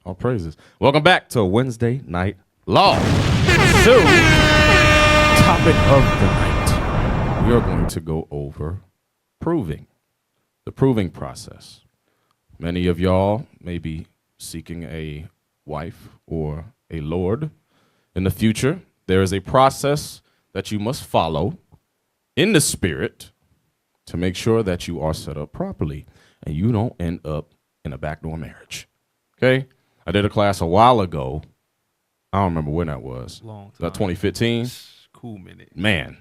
All praises. Welcome back to Wednesday Night Law. So, topic of the night. We are going to go over proving, the proving process. Many of y'all may be seeking a wife or a lord in the future. There is a process that you must follow in the spirit to make sure that you are set up properly and you don't end up in a backdoor marriage. Okay? I did a class a while ago. I don't remember when that was. Long time. About 2015? Cool minute. Man.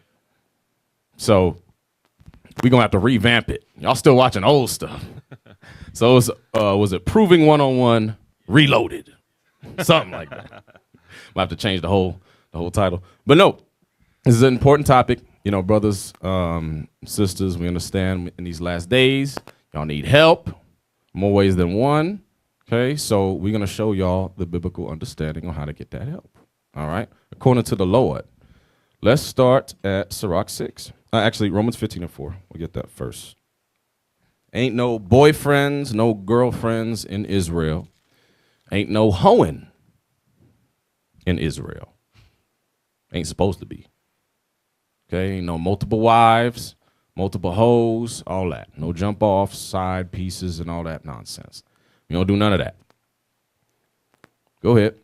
So we're going to have to revamp it. Y'all still watching old stuff. So it was it Proving 101 Reloaded? Something like that. We'll have to change the whole title. But no, this is an important topic. You know, brothers, sisters, we understand in these last days, y'all need help, more ways than one. Okay, so we're going to show y'all the biblical understanding on how to get that help. All right, according to the Lord. Let's start at Sirach 6. Actually, Romans 15:4. We'll get that first. Ain't no boyfriends, no girlfriends in Israel. Ain't no hoeing in Israel. Ain't supposed to be. Okay, ain't no multiple wives, multiple hoes, all that. No jump off, side pieces, and all that nonsense. We don't do none of that. Go ahead.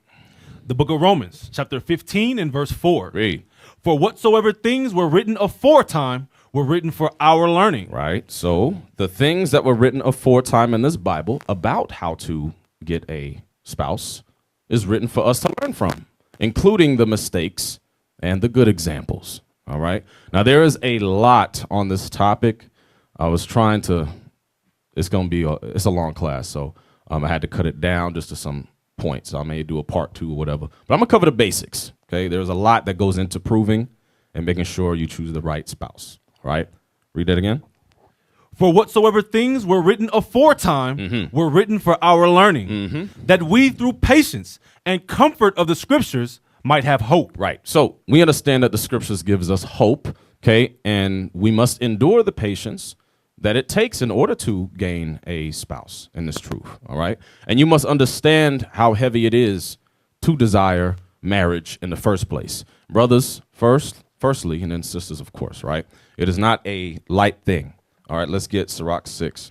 The book of Romans, chapter 15 and verse 4. Read. For whatsoever things were written aforetime were written for our learning. Right. So the things that were written aforetime in this Bible about how to get a spouse is written for us to learn from, including the mistakes and the good examples. All right. Now, there is a lot on this topic. I was trying to, it's a long class, so I had to cut it down just to some points. I may do a part 2 or whatever, but I'm going to cover the basics. Okay. There's a lot that goes into proving and making sure you choose the right spouse. All right. Read that again. For whatsoever things were written aforetime were written for our learning, that we through patience and comfort of the scriptures might have hope. Right. So we understand that the scriptures gives us hope, okay, and we must endure the patience that it takes in order to gain a spouse in this truth, all right? And you must understand how heavy it is to desire marriage in the first place. Brothers, firstly, and then sisters, of course, right? It is not a light thing. All right, let's get Sirach 6.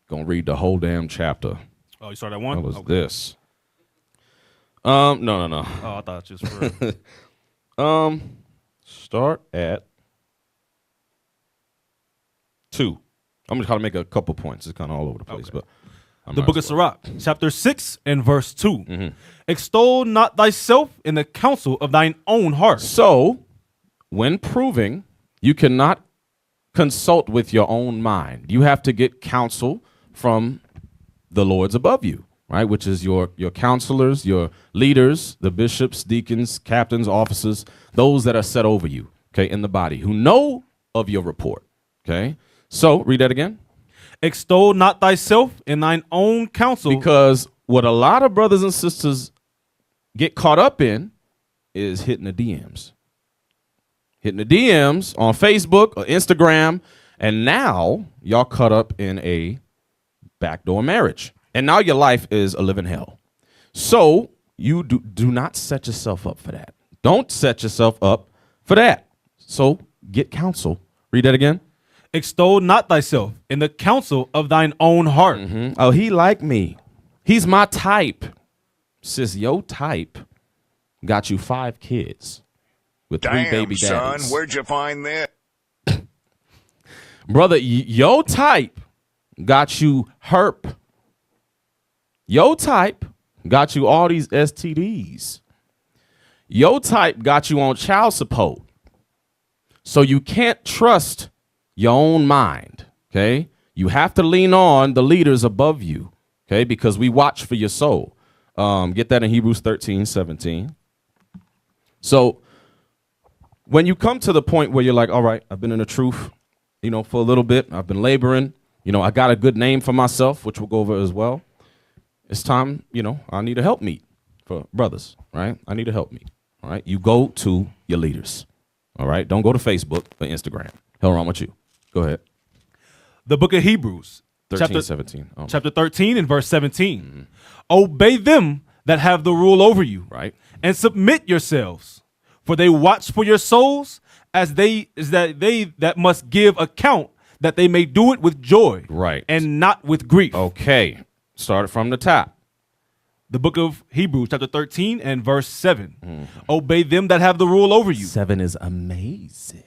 Gonna read the whole damn chapter. Oh, you started at 1? What was this? No. Oh, I thought it was for Start at 2. I'm just trying to make a couple points. It's kind of all over the place, Okay. but the book of Sirach, chapter 6 and verse 2. Extol not thyself in the counsel of thine own heart. So, when proving, you cannot consult with your own mind. You have to get counsel from the lords above you, right? Which is your counselors, your leaders, the bishops, deacons, captains, officers, those that are set over you, okay, in the body, who know of your report, okay? So, read that again. Extol not thyself in thine own counsel. Because what a lot of brothers and sisters get caught up in is hitting the DMs. Hitting the DMs on Facebook or Instagram, and now y'all caught up in a backdoor marriage. And now your life is a living hell. So you do not set yourself up for that. Don't set yourself up for that. So get counsel. Read that again. Extol not thyself in the counsel of thine own heart. Oh, he like me. He's my type. Sis, your type got you 5 kids with 3 baby daddies. Son, where'd you find this? Brother, your type got you herp. Your type got you all these STDs. Your type got you on child support. So you can't trust your own mind, okay? You have to lean on the leaders above you, okay? Because we watch for your soul. Get that in Hebrews 13:17. So when you come to the point where you're like, all right, I've been in the truth, for a little bit. I've been laboring. I got a good name for myself, which we'll go over as well. It's time, I need a help meet for brothers, right? I need a help meet, all right? You go to your leaders, all right? Don't go to Facebook or Instagram. Hell wrong with you. Go ahead. The book of Hebrews, 13, 17. Oh. Chapter 13 and verse 17. Obey them that have the rule over you, Right. and submit yourselves, for they watch for your souls as they that must give account, that they may do it with joy, Right. and not with grief. Okay. Start from the top. The book of Hebrews, chapter 13 and verse 7. Obey them that have the rule over you. 7 is amazing.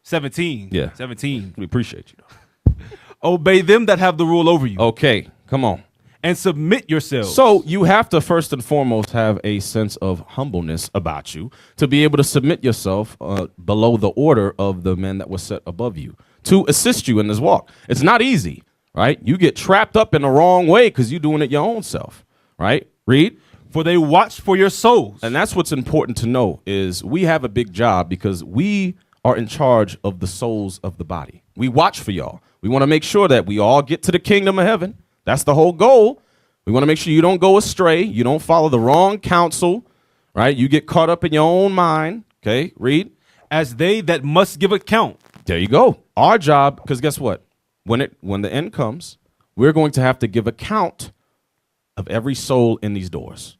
17. Yeah. 17. We appreciate you. Obey them that have the rule over you, Okay. Come on. and submit yourselves. So you have to first and foremost have a sense of humbleness about you to be able to submit yourself below the order of the men that were set above you to assist you in this walk. It's not easy, right? You get trapped up in the wrong way because you're doing it your own self, right? Read. For they watch for your souls. And that's what's important to know is we have a big job because we are in charge of the souls of the body. We watch for y'all. We want to make sure that we all get to the kingdom of heaven. That's the whole goal. We want to make sure you don't go astray. You don't follow the wrong counsel, right? You get caught up in your own mind. Okay, read. As they that must give account. There you go. Our job, because guess what? When the end comes, we're going to have to give account of every soul in these doors.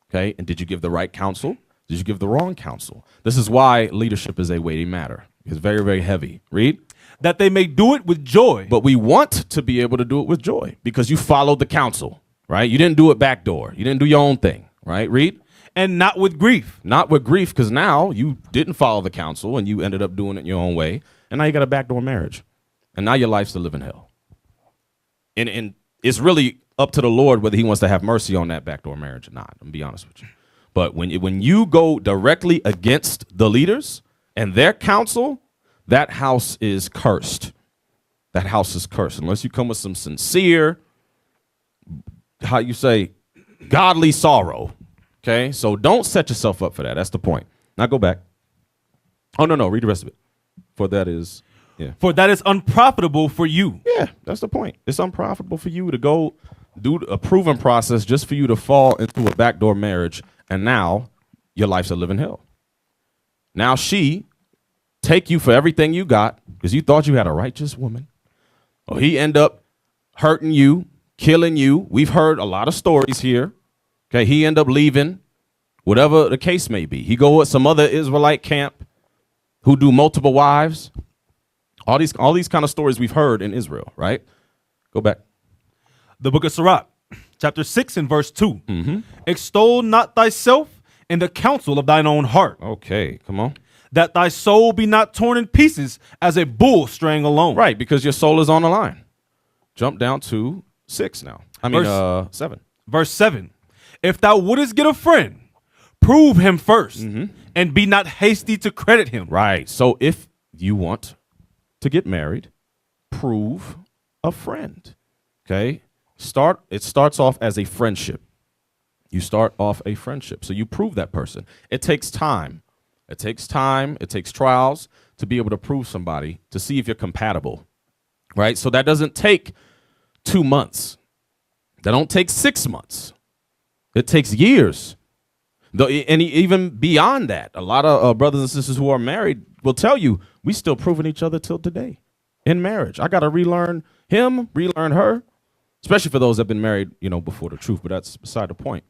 Okay, and did you give the right counsel? Did you give the wrong counsel? This is why leadership is a weighty matter. It's very, very heavy. Read. That they may do it with joy. But we want to be able to do it with joy because you followed the counsel, right? You didn't do it backdoor. You didn't do your own thing, right? Read. And not with grief. Not with grief, because now you didn't follow the counsel and you ended up doing it your own way. And now you got a backdoor marriage. And now your life's to live in hell. And it's really up to the Lord whether he wants to have mercy on that backdoor marriage or not. I'm going to be honest with you. But when you go directly against the leaders and their counsel, that house is cursed. That house is cursed. Unless you come with some sincere, how you say, godly sorrow. Okay? So don't set yourself up for that. That's the point. Now go back. Oh, no. Read the rest of it. For that is, yeah. For that is unprofitable for you. Yeah, that's the point. It's unprofitable for you to go do a proven process just for you to fall into a backdoor marriage. And now your life's a living hell. Now she take you for everything you got because you thought you had a righteous woman. Or he end up hurting you, killing you. We've heard a lot of stories here. Okay, he end up leaving, whatever the case may be. He go with some other Israelite camp who do multiple wives. All these kind of stories we've heard in Israel, right? Go back. The book of Sirach, chapter 6 and verse 2. Extol not thyself in the counsel of thine own heart, Okay, come on. that thy soul be not torn in pieces as a bull straying alone. Right, because your soul is on the line. Jump down to 6 now. I mean, 7. Verse 7. If thou wouldest get a friend, prove him first, and be not hasty to credit him. Right. So if you want to get married, prove a friend. Okay? It starts off as a friendship. You start off a friendship. So you prove that person. It takes time. It takes trials to be able to prove somebody, to see if you're compatible. Right? So that doesn't take 2 months. That don't take 6 months. It takes years. And even beyond that, a lot of brothers and sisters who are married will tell you, we still proving each other till today in marriage. I got to relearn him, relearn her, especially for those that have been married, before the truth, but that's beside the point.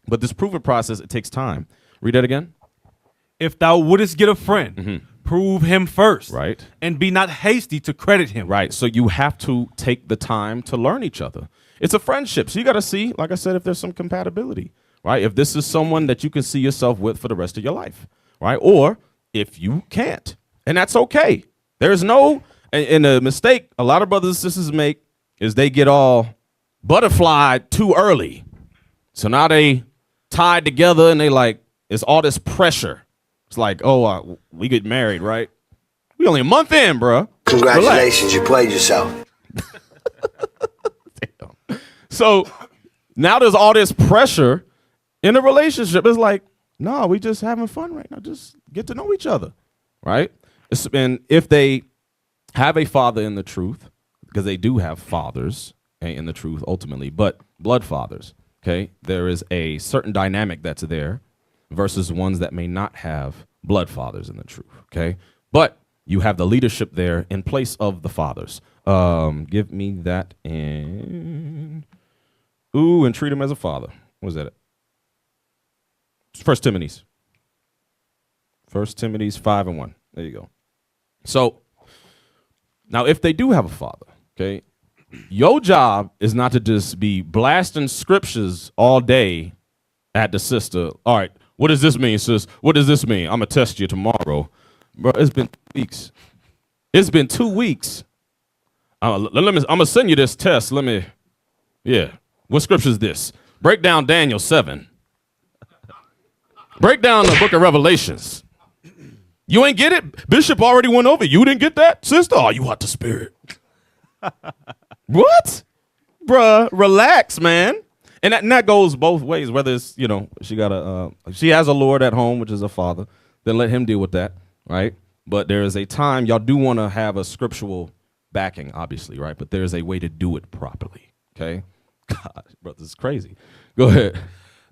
But this proving process, it takes time. Read that again. If thou wouldest get a friend, prove him first. Right. And be not hasty to credit him. Right. So you have to take the time to learn each other. It's a friendship. So you got to see, like I said, if there's some compatibility, right? If this is someone that you can see yourself with for the rest of your life, right? Or if you can't, and that's okay. There's no, and the mistake a lot of brothers and sisters make is they get all butterflied too early. So now they tied together and they like, it's all this pressure. It's like, we get married, right? We only a month in, bro. Congratulations, you played yourself. Damn. So now there's all this pressure in a relationship. It's like, no, we just having fun right now. Just get to know each other, right? And if they have a father in the truth, because they do have fathers in the truth ultimately, but blood fathers, okay? There is a certain dynamic that's there versus ones that may not have blood fathers in the truth, okay? But you have the leadership there in place of the fathers Give me that and and treat him as a father. What was that? First Timothy's 5:1. There you go. So now if they do have a father, okay, your job is not to just be blasting scriptures all day at the sister. All right, what does this mean, sis? What does this mean? I'm going to test you tomorrow. Bro, it's been 2 weeks. It's been 2 weeks. I'm going to send you this test. What scripture is this? Break down Daniel 7. Break down the book of Revelations. You ain't get it? Bishop already went over. You didn't get that, sister? Oh, you out the spirit. What? Bruh, relax, man. And that goes both ways, whether it's, she has a Lord at home, which is a father, then let him deal with that, right? But there is a time, y'all do want to have a scriptural backing, obviously, right? But there's a way to do it properly, okay? God, bro, this is crazy. Go ahead.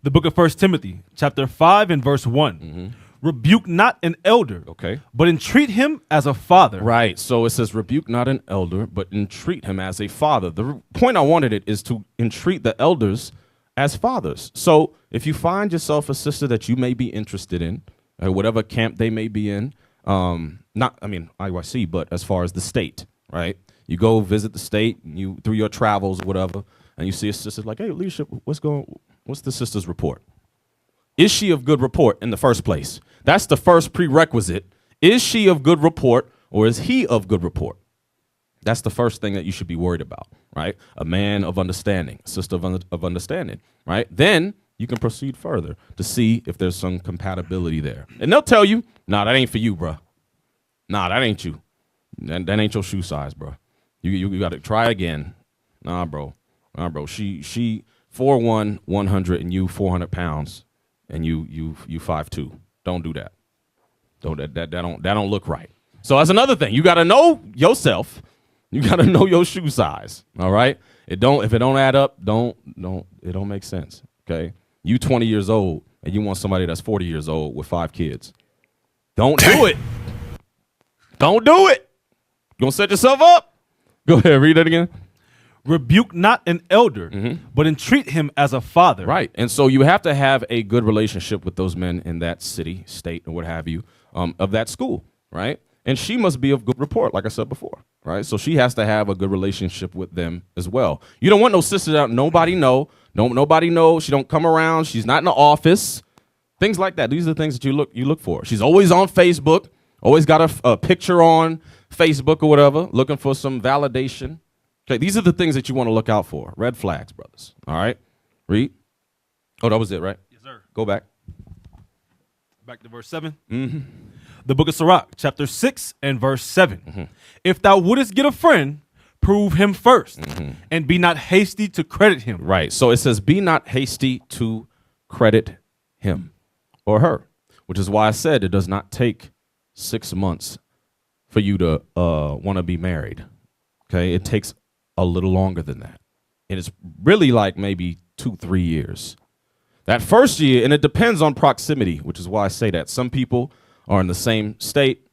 The book of 1 Timothy, chapter 5 and verse 1. Mm-hmm. Rebuke not an elder, okay, but entreat him as a father. Right. So it says, rebuke not an elder, but entreat him as a father. The point I wanted it is to entreat the elders as fathers. So if you find yourself a sister that you may be interested in, whatever camp they may be in, IUIC, but as far as the state, right? You go visit the state, you through your travels, whatever, and you see a sister like, hey, leadership, what's the sister's report? Is she of good report in the first place? That's the first prerequisite. Is she of good report or is he of good report? That's the first thing that you should be worried about, right? A man of understanding, a sister of understanding, right? Then you can proceed further to see if there's some compatibility there. And they'll tell you, nah, that ain't for you, bro. Nah, that ain't you. That ain't your shoe size, bro. You got to try again. Nah, bro. She 4'1", 100, and you 400 pounds. And you 5'2". Don't do that. That don't look right. So that's another thing. You got to know yourself. You got to know your shoe size. All right. If it don't add up, it don't make sense. Okay. You 20 years old and you want somebody that's 40 years old with 5 kids. Don't do it. Don't do it. You gonna set yourself up? Go ahead. Read that again. Rebuke not an elder, but entreat him as a father. Right. And so you have to have a good relationship with those men in that city, state, or what have you, of that school, right? And she must be of good report, like I said before, right? So she has to have a good relationship with them as well. You don't want no sisters out, nobody know. Nobody knows. She don't come around. She's not in the office. Things like that. These are the things that you look for. She's always on Facebook, always got a picture on Facebook or whatever, looking for some validation. Okay, these are the things that you want to look out for. Red flags, brothers. All right? Read. Oh, that was it, right? Yes, sir. Go back. Back to verse 7. Mm-hmm. The book of Sirach, chapter 6 and verse 7. Mm-hmm. If thou wouldest get a friend, prove him first, and be not hasty to credit him. Right. So it says, be not hasty to credit him or her, which is why I said it does not take 6 months for you to want to be married. Okay? It takes a little longer than that. And it's really like maybe 2-3 years. That first year, and it depends on proximity, which is why I say that. Some people are in the same state.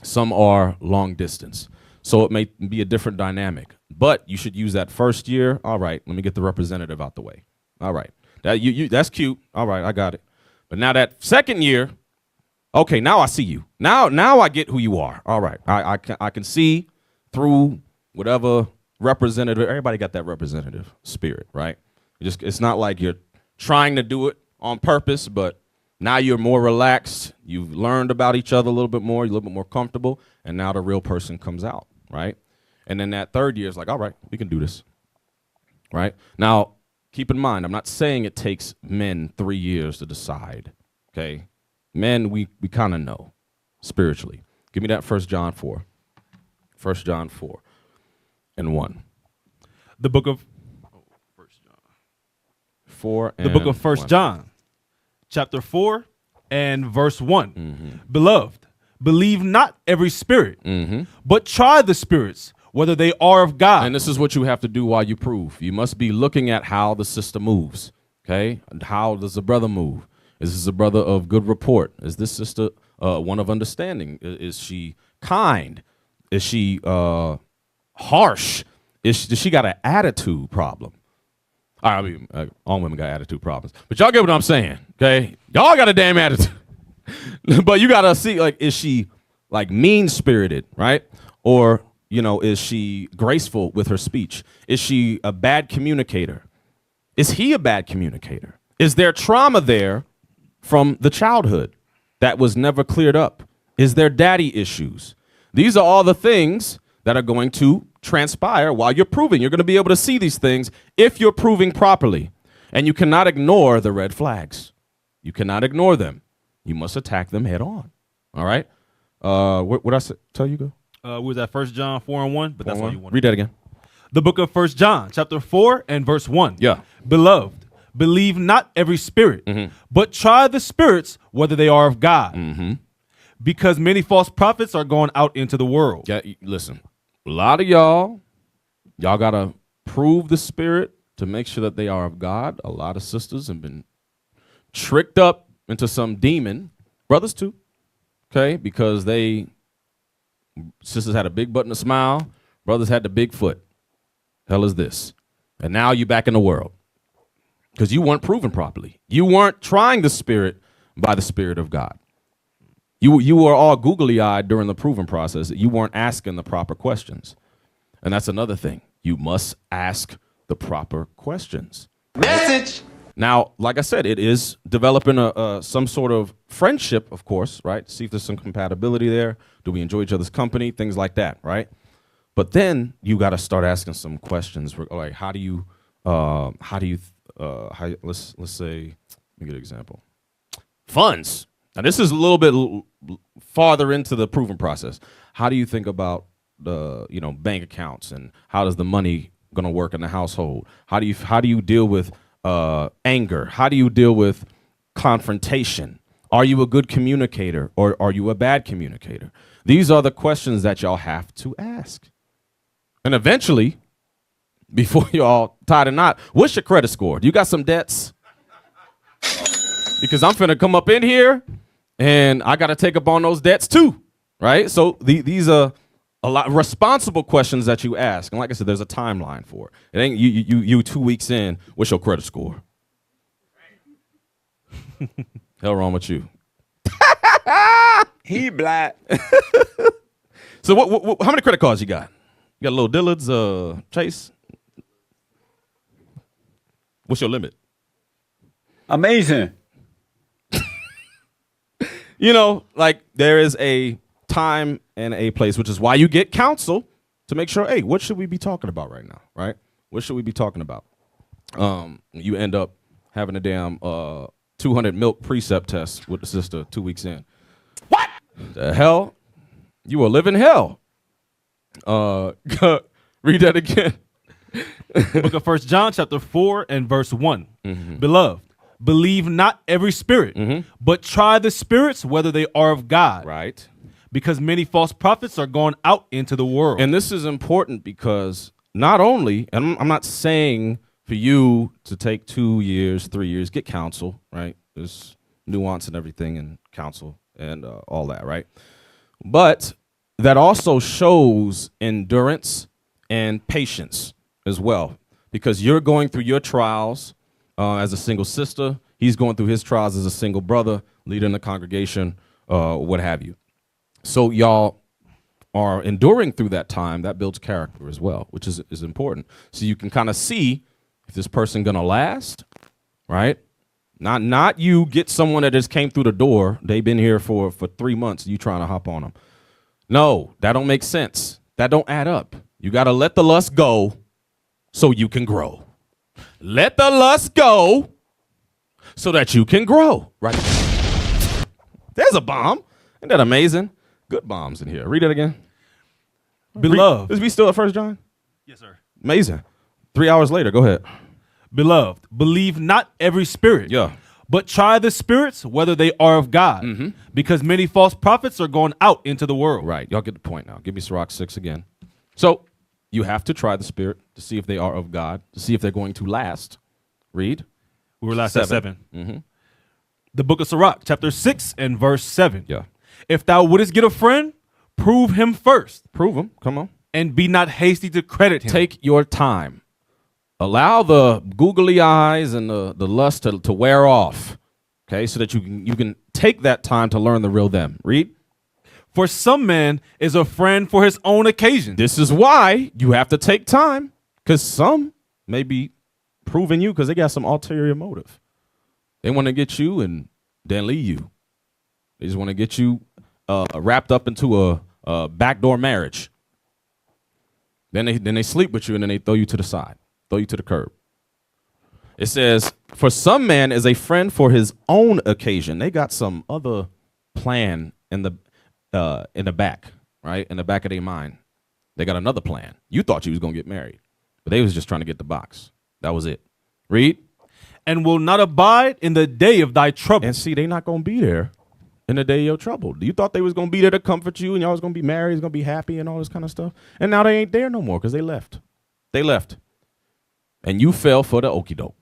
Some are long distance. So it may be a different dynamic. But you should use that first year. All right, let me get the representative out the way. All right. That's cute. All right, I got it. But now that second year, okay, now I see you. Now I get who you are. All right. I can see through whatever representative. Everybody got that representative spirit, right? It's not like you're trying to do it on purpose, but now you're more relaxed. You've learned about each other a little bit more. You're a little bit more comfortable, and now the real person comes out, right? And then that third year is like, all right, we can do this, right? Now, keep in mind, I'm not saying it takes men 3 years to decide, okay? Men, we kind of know spiritually. Give me that 1 John 4. 1 John 4 and 1. The book of 1 John 4 and the book of 1 1. John, chapter 4 and verse 1. Beloved, believe not every spirit, but try the spirits, whether they are of God. And this is what you have to do while you prove. You must be looking at how the sister moves, okay? And how does the brother move? Is this a brother of good report? Is this sister one of understanding? Is she kind? Is she harsh? Does she got an attitude problem? I mean, all women got attitude problems, but y'all get what I'm saying, okay? Y'all got a damn attitude, but you gotta see, like, is she like mean spirited, right? Or is she graceful with her speech? Is she a bad communicator? Is he a bad communicator? Is there trauma there from the childhood that was never cleared up? Is there daddy issues? These are all the things that are going to transpire while you're proving. You're going to be able to see these things if you're proving properly. And you cannot ignore the red flags. You cannot ignore them. You must attack them head on. All right? What I tell you, go? We was at 1 John 4:1, but that's all you want. Read that again. The book of 1 John, chapter 4 and verse 1. Yeah. Beloved, believe not every spirit, but try the spirits whether they are of God. Because many false prophets are going out into the world. Yeah, listen, a lot of y'all got to prove the spirit to make sure that they are of God. A lot of sisters have been tricked up into some demon, brothers too, okay, because sisters had a big butt and a smile, brothers had the big foot. Hell is this? And now you back in the world because you weren't proven properly. You weren't trying the spirit by the Spirit of God. You were all googly-eyed during the proving process. You weren't asking the proper questions. And that's another thing. You must ask the proper questions. Message. Now, like I said, it is developing some sort of friendship, of course, right? See if there's some compatibility there. Do we enjoy each other's company? Things like that, right? But then you got to start asking some questions. Like, let's say, let me get an example. Funds. Now, this is a little bit farther into the proving process. How do you think about the, bank accounts, and how does the money going to work in the household? How do you deal with anger? How do you deal with confrontation? Are you a good communicator, or are you a bad communicator? These are the questions that y'all have to ask. And eventually, before y'all tie the knot, what's your credit score? Do you got some debts? Because I'm finna come up in here and I got to take up on those debts too, right? So these are a lot of responsible questions that you ask. And like I said, there's a timeline for it. It ain't you 2 weeks in, what's your credit score? Hell wrong with you. He black. So how many credit cards you got? You got a little Dillard's, Chase? What's your limit? Amazing. Like there is a time and a place, which is why you get counsel to make sure, hey, what should we be talking about right now, right? What should we be talking about? You end up having a damn 200 milk precept test with the sister 2 weeks in. What? The hell? You will live in hell. Read that again. Book of 1 John, chapter 4 and verse 1. Beloved, believe not every spirit, but try the spirits whether they are of God. Right. Because many false prophets are going out into the world. And this is important because not only, and I'm not saying for you to take 2 years, 3 years, get counsel, right? There's nuance and everything in counsel and all that, right? But that also shows endurance and patience as well, because you're going through your trials as a single sister. He's going through his trials as a single brother, leading the congregation, what have you. So y'all are enduring through that time. That builds character as well, which is important. So you can kind of see if this person gonna last, right? Not you get someone that just came through the door. They've been here for 3 months. You trying to hop on them. No, that don't make sense. That don't add up. You got to let the lust go so you can grow. Let the lust go so that you can grow. Right. There's a bomb. Isn't that amazing? Good bombs in here. Read it again. Beloved. Is we still at 1 John? Yes, sir. Amazing. 3 hours later. Go ahead. Beloved, believe not every spirit. Yeah. But try the spirits whether they are of God. Because many false prophets are going out into the world. Right. Y'all get the point now. Give me Sirach 6 again. So you have to try the spirit to see if they are of God, to see if they're going to last. Read. We were last at 7. The book of Sirach, chapter 6 and verse 7. Yeah. If thou wouldest get a friend, prove him first. Prove them. Come on. and be not hasty to credit him. Take your time. Allow the googly eyes and the lust to wear off, okay, so that you can take that time to learn the real them. Read. For some man is a friend for his own occasion. This is why you have to take time, because some may be proving you because they got some ulterior motive. They want to get you and then leave you. They just want to get you wrapped up into a backdoor marriage. Then they sleep with you and then they throw you to the side, throw you to the curb. It says, for some man is a friend for his own occasion. They got some other plan in the back, right? In the back of their mind. They got another plan. You thought you was going to get married, but they was just trying to get the box. That was it. Read. And will not abide in the day of thy trouble. And see, they not going to be there in the day of your trouble. You thought they was going to be there to comfort you and y'all was going to be married, was going to be happy and all this kind of stuff. And now they ain't there no more because they left. They left. And you fell for the okie doke.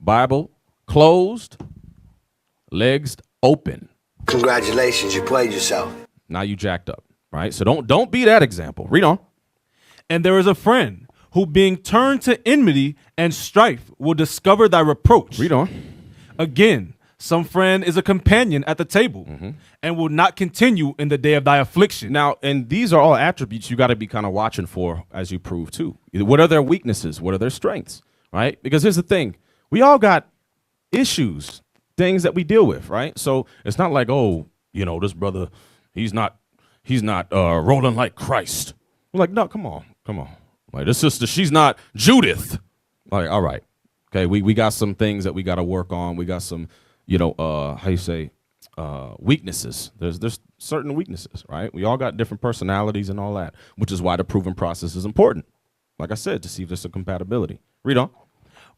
Bible closed, legs open. Congratulations, you played yourself. Now you jacked up, right? So don't be that example. Read on. And there is a friend who being turned to enmity and strife will discover thy reproach. Read on. Again, some friend is a companion at the table and will not continue in the day of thy affliction. Now, and these are all attributes you got to be kind of watching for as you prove too. What are their weaknesses? What are their strengths? Right? Because here's the thing. We all got issues, things that we deal with, right? So it's not like, oh, this brother, he's not rolling like Christ. We're like, no, come on. Like this sister, she's not Judith. Like, all right, okay, we got some things that we got to work on. We got some, weaknesses. There's certain weaknesses, right? We all got different personalities and all that, which is why the proving process is important. Like I said, to see if there's a compatibility. Read on.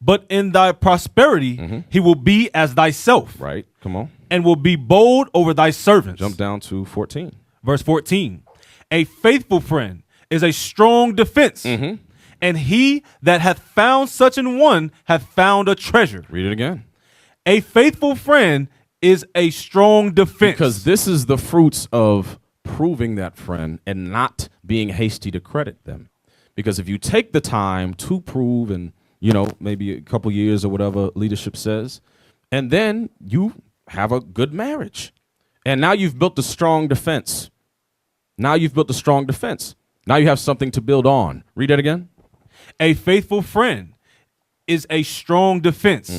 But in thy prosperity, he will be as thyself. Right. Come on. And will be bold over thy servants. Jump down to 14. Verse 14. A faithful friend is a strong defense. And he that hath found such an one hath found a treasure. Read it again. A faithful friend is a strong defense. Because this is the fruits of proving that friend and not being hasty to credit them. Because if you take the time to prove and maybe a couple years or whatever leadership says, and then you have a good marriage. And now you've built a strong defense. Now you have something to build on. Read that again. A faithful friend is a strong defense.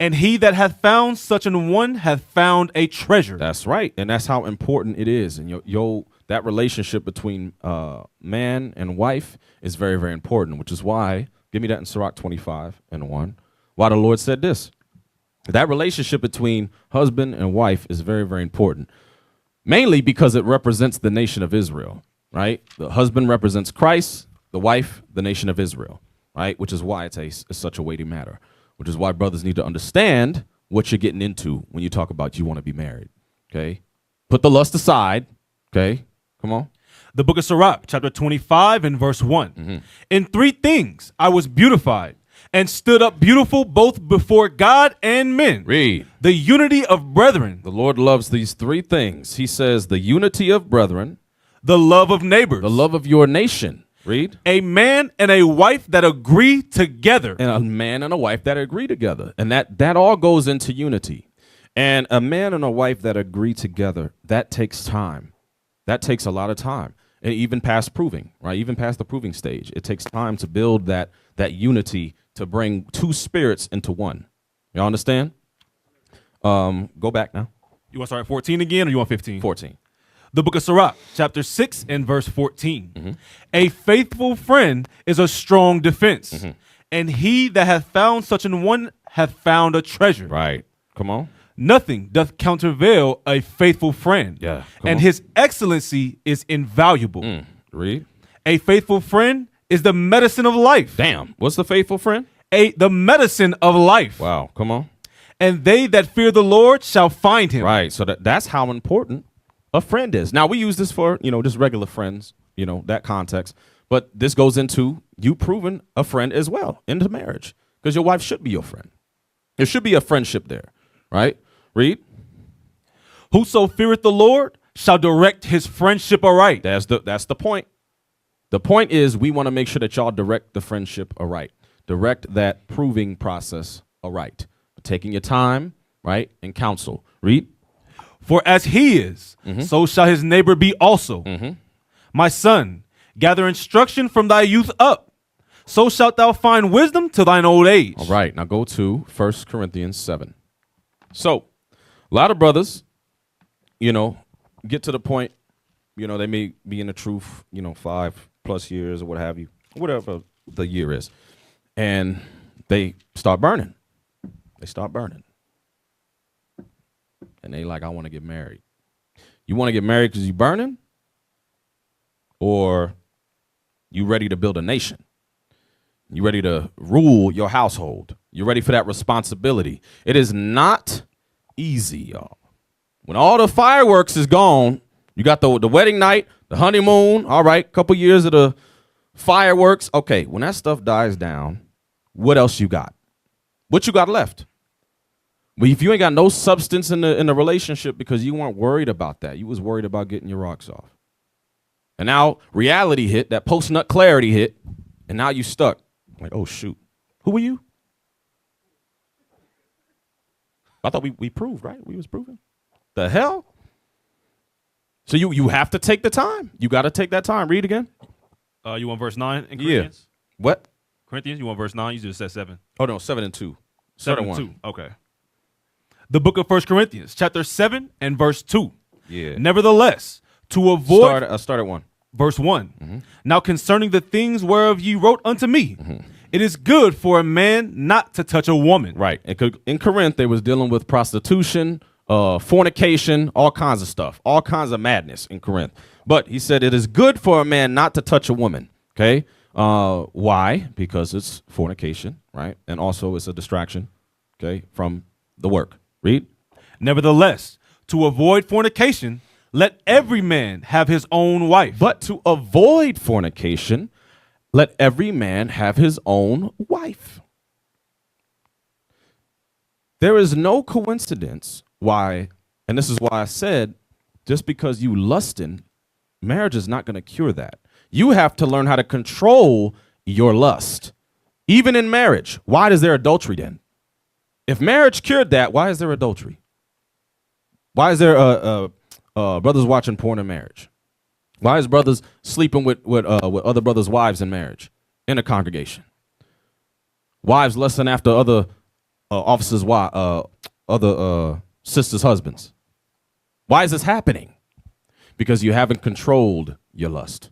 And he that hath found such an one hath found a treasure. That's right. And that's how important it is. And that relationship between man and wife is very, very important, which is why, give me that in Sirach 25:1, why the Lord said this. That relationship between husband and wife is very, very important, mainly because it represents the nation of Israel, right? The husband represents Christ, the wife, the nation of Israel, right? Which is why it's such a weighty matter, which is why brothers need to understand what you're getting into when you talk about you want to be married, okay? Put the lust aside, okay? Come on. The book of Sirach, chapter 25 and verse 1. In three things I was beautified and stood up beautiful both before God and men. Read. The unity of brethren. The Lord loves these three things. He says the unity of brethren. The love of neighbors. The love of your nation. Read. A man and a wife that agree together. And a man and a wife that agree together. And that all goes into unity. And a man and a wife that agree together, that takes time. That takes a lot of time. And even past proving, right? Even past the proving stage. It takes time to build that unity to bring two spirits into one. Y'all understand? Go back now. You want to start at 14 again or you want 15? 14. The book of Sirach, chapter 6 and verse 14. A faithful friend is a strong defense. And he that hath found such an one hath found a treasure. Right. Come on. Nothing doth countervail a faithful friend. Yeah. And his excellency is invaluable. Read. A faithful friend is the medicine of life. Damn. What's the faithful friend? The medicine of life. Wow. Come on. And they that fear the Lord shall find him. Right. So that's how important a friend is. Now we use this for, just regular friends, that context. But this goes into you proving a friend as well into marriage. Because your wife should be your friend. There should be a friendship there. Right? Read. Whoso feareth the Lord shall direct his friendship aright. That's the point. The point is we want to make sure that y'all direct the friendship aright. Direct that proving process aright. Taking your time, right, and counsel. Read. For as he is, so shall his neighbor be also. My son, gather instruction from thy youth up. So shalt thou find wisdom to thine old age. All right, now go to 1 Corinthians 7. So, a lot of brothers, get to the point, they may be in the truth, 5+ years or what have you, whatever the year is. And they start burning. And they like, I want to get married. You want to get married because you burning? Or you ready to build a nation? You ready to rule your household? You ready for that responsibility? It is not easy, y'all. When all the fireworks is gone, you got the wedding night, the honeymoon, all right, couple years of the fireworks. Okay, when that stuff dies down, what else you got? What you got left? But if you ain't got no substance in the relationship because you weren't worried about that, you was worried about getting your rocks off. And now reality hit, that post-nut clarity hit, and now you stuck. Like, oh, shoot. Who were you? I thought we proved, right? We was proving. The hell? So you have to take the time. You got to take that time. Read again. You want verse 9 in Corinthians? Yeah. What? Corinthians, you want verse 9? You just said 7. Oh, no, 7 and 2. 7 and 2. Okay. The book of 1 Corinthians, chapter 7 and verse 2. Yeah. Nevertheless, to avoid... Start at 1. Verse 1. Now concerning the things whereof ye wrote unto me, it is good for a man not to touch a woman. Right. In Corinth, they was dealing with prostitution, fornication, all kinds of stuff, all kinds of madness in Corinth. But he said it is good for a man not to touch a woman. Okay. Why? Because it's fornication, right? And also it's a distraction, okay, from the work. Read. Nevertheless, to avoid fornication, let every man have his own wife. But to avoid fornication, let every man have his own wife. There is no coincidence why, and this is why I said, just because you lusting, marriage is not going to cure that. You have to learn how to control your lust. Even in marriage, why is there adultery then? If marriage cured that, why is there adultery? Why is there brothers watching porn in marriage? Why is brothers sleeping with other brothers' wives in marriage, in a congregation? Wives lusting after other officers' other sisters' husbands. Why is this happening? Because you haven't controlled your lust.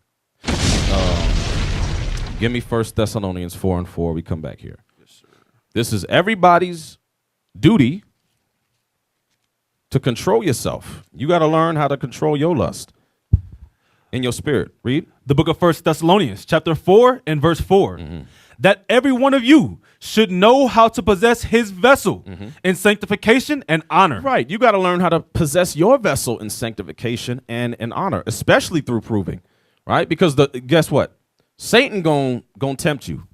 Give me 1 Thessalonians 4 and 4. We come back here. Yes, sir. This is everybody's duty to control yourself. You got to learn how to control your lust in your spirit. Read. The book of 1 Thessalonians, chapter 4 and verse 4. That every one of you should know how to possess his vessel in sanctification and honor. Right. You got to learn how to possess your vessel in sanctification and in honor, especially through proving. Right? Because guess what? Satan gonna tempt you.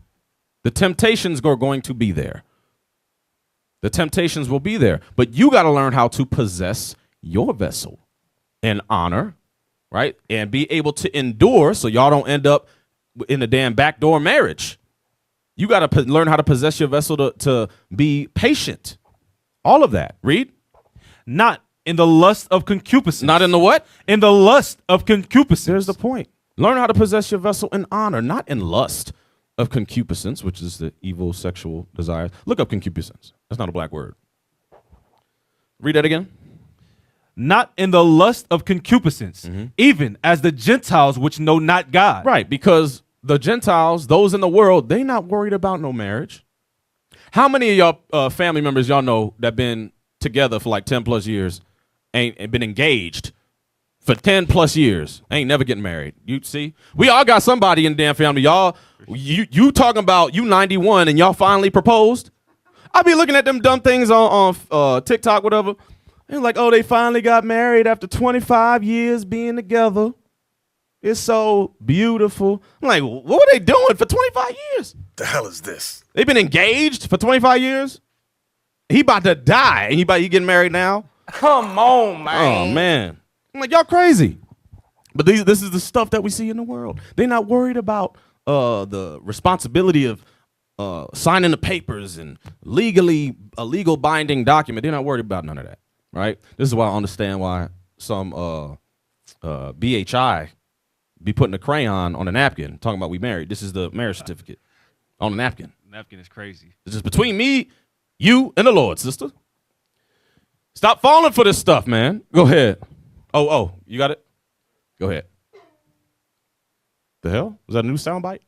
The temptations are going to be there. The temptations will be there. But you got to learn how to possess your vessel in honor, right? And be able to endure so y'all don't end up in a damn backdoor marriage. You got to learn how to possess your vessel to be patient. All of that. Read. Not in the lust of concupiscence. Not in the what? In the lust of concupiscence. There's the point. Learn how to possess your vessel in honor, not in lust of concupiscence, which is the evil sexual desires. Look up concupiscence. That's not a black word. Read that again. Not in the lust of concupiscence, even as the Gentiles which know not God. Right, because the Gentiles, those in the world, they not worried about no marriage. How many of y'all family members y'all know that been together for like 10 plus years, ain't been engaged for 10 plus years, ain't never getting married? You see, we all got somebody in the damn family. Y'all, you talking about you 91 and y'all finally proposed? I be looking at them dumb things on TikTok, whatever. And like, oh, they finally got married after 25 years being together. It's so beautiful. I'm like, what were they doing for 25 years? The hell is this? They've been engaged for 25 years. He about to die, and he getting married now. Come on, man. Oh man, I'm like, y'all crazy. But this is the stuff that we see in the world. They're not worried about the responsibility of signing the papers and a legal binding document. They're not worried about none of that, right? This is why I understand why some BHI be putting a crayon on a napkin talking about we married. This is the marriage certificate on a napkin. Napkin is crazy. This is between me, you, and the Lord, sister. Stop falling for this stuff, man. Go ahead. Oh, you got it? Go ahead. The hell? Was that a new soundbite?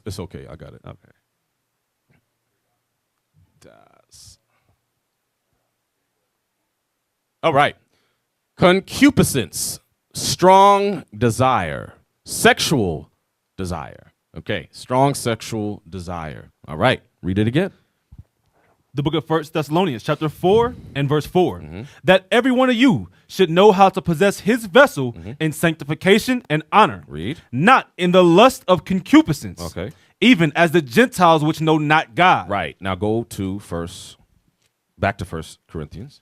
It's okay. I got it. Okay. All right. Concupiscence, strong desire, sexual desire. Okay, strong sexual desire. All right, read it again. The book of 1 Thessalonians, chapter 4 and verse 4, that every one of you should know how to possess his vessel in sanctification and honor, Read. not in the lust of concupiscence, Okay. even as the Gentiles which know not God. Right, now go to back to 1 Corinthians.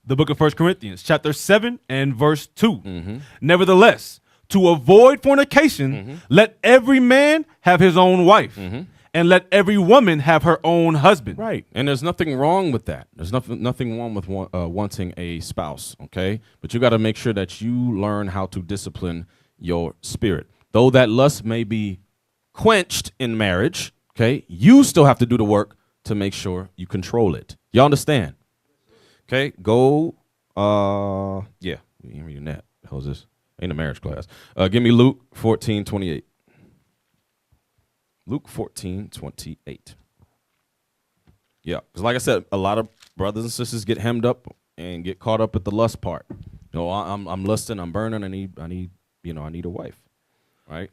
The book of 1 Corinthians, chapter 7 and verse 2. Nevertheless, to avoid fornication, let every man have his own wife, and let every woman have her own husband. Right, and there's nothing wrong with that. There's nothing wrong with wanting a spouse, okay? But you got to make sure that you learn how to discipline your spirit. Though that lust may be quenched in marriage, okay, you still have to do the work to make sure you control it. Y'all understand? Okay, go, yeah, we ain't reading that. How's this? Ain't a marriage class. Give me Luke 14:28. Luke 14:28. Yeah, because like I said, a lot of brothers and sisters get hemmed up and get caught up at the lust part. You know, I'm lusting, I'm burning, I need a wife, right?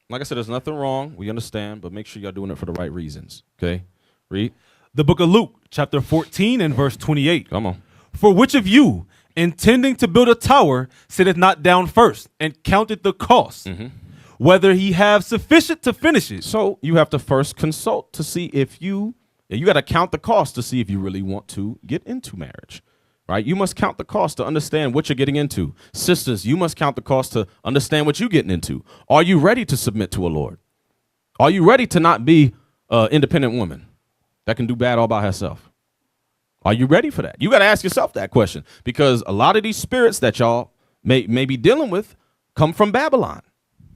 Like I said, there's nothing wrong. We understand, but make sure y'all doing it for the right reasons. Okay, read. The book of Luke, chapter 14 and verse 28. Come on. For which of you, intending to build a tower, sitteth not down first and counteth the cost, whether he have sufficient to finish it? So you have to first consult to see if you got to count the cost to see if you really want to get into marriage, right? You must count the cost to understand what you're getting into. Sisters, you must count the cost to understand what you're getting into. Are you ready to submit to a Lord? Are you ready to not be an independent woman that can do bad all by herself? Are you ready for that? You got to ask yourself that question, because a lot of these spirits that y'all may be dealing with come from Babylon,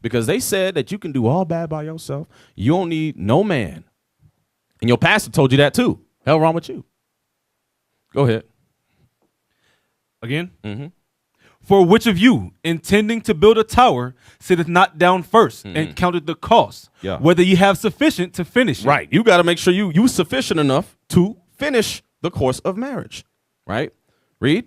because they said that you can do all bad by yourself. You don't need no man. And your pastor told you that too. Hell wrong with you. Go ahead. Again? For which of you, intending to build a tower, sitteth not down first and counteth the cost, whether ye have sufficient to finish it? Right. You got to make sure you sufficient enough to finish the course of marriage, right? Read.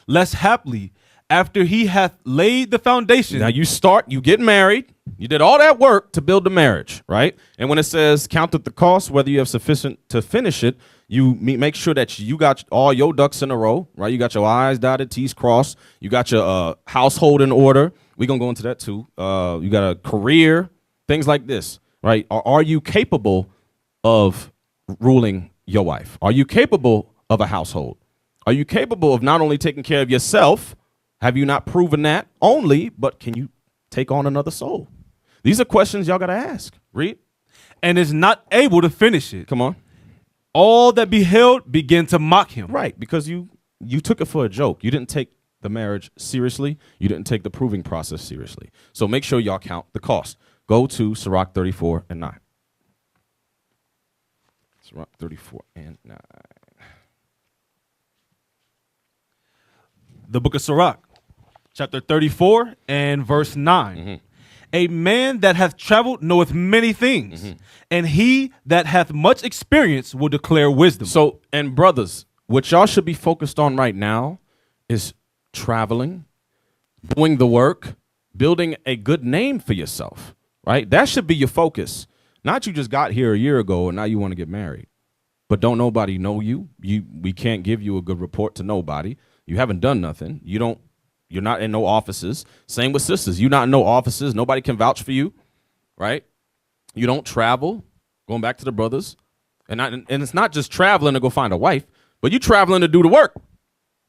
Lest haply, after he hath laid the foundation. Now you get married. You did all that work to build the marriage, right? And when it says count at the cost, whether you have sufficient to finish it, you make sure that you got all your ducks in a row, right? You got your I's dotted, T's crossed. You got your household in order. We're going to go into that too. You got a career, things like this, right? Are you capable of ruling your wife? Are you capable of a household? Are you capable of not only taking care of yourself? Have you not proven that only, but can you take on another soul? These are questions y'all got to ask. Read. And is not able to finish it. Come on. All that beheld begin to mock him. Right, because you took it for a joke. You didn't take the marriage seriously. You didn't take the proving process seriously. So make sure y'all count the cost. Go to Sirach 34 and 9. Sirach 34 and 9. The book of Sirach, chapter 34 and verse 9. A man that hath traveled knoweth many things, and he that hath much experience will declare wisdom. So, and brothers, what y'all should be focused on right now is traveling, doing the work, building a good name for yourself, right? That should be your focus. Not you just got here a year ago and now you want to get married, but don't nobody know you. We can't give you a good report to nobody. You haven't done nothing. You're not in no offices. Same with sisters. You're not in no offices. Nobody can vouch for you, right? You don't travel. Going back to the brothers, And it's not just traveling to go find a wife, but you traveling to do the work.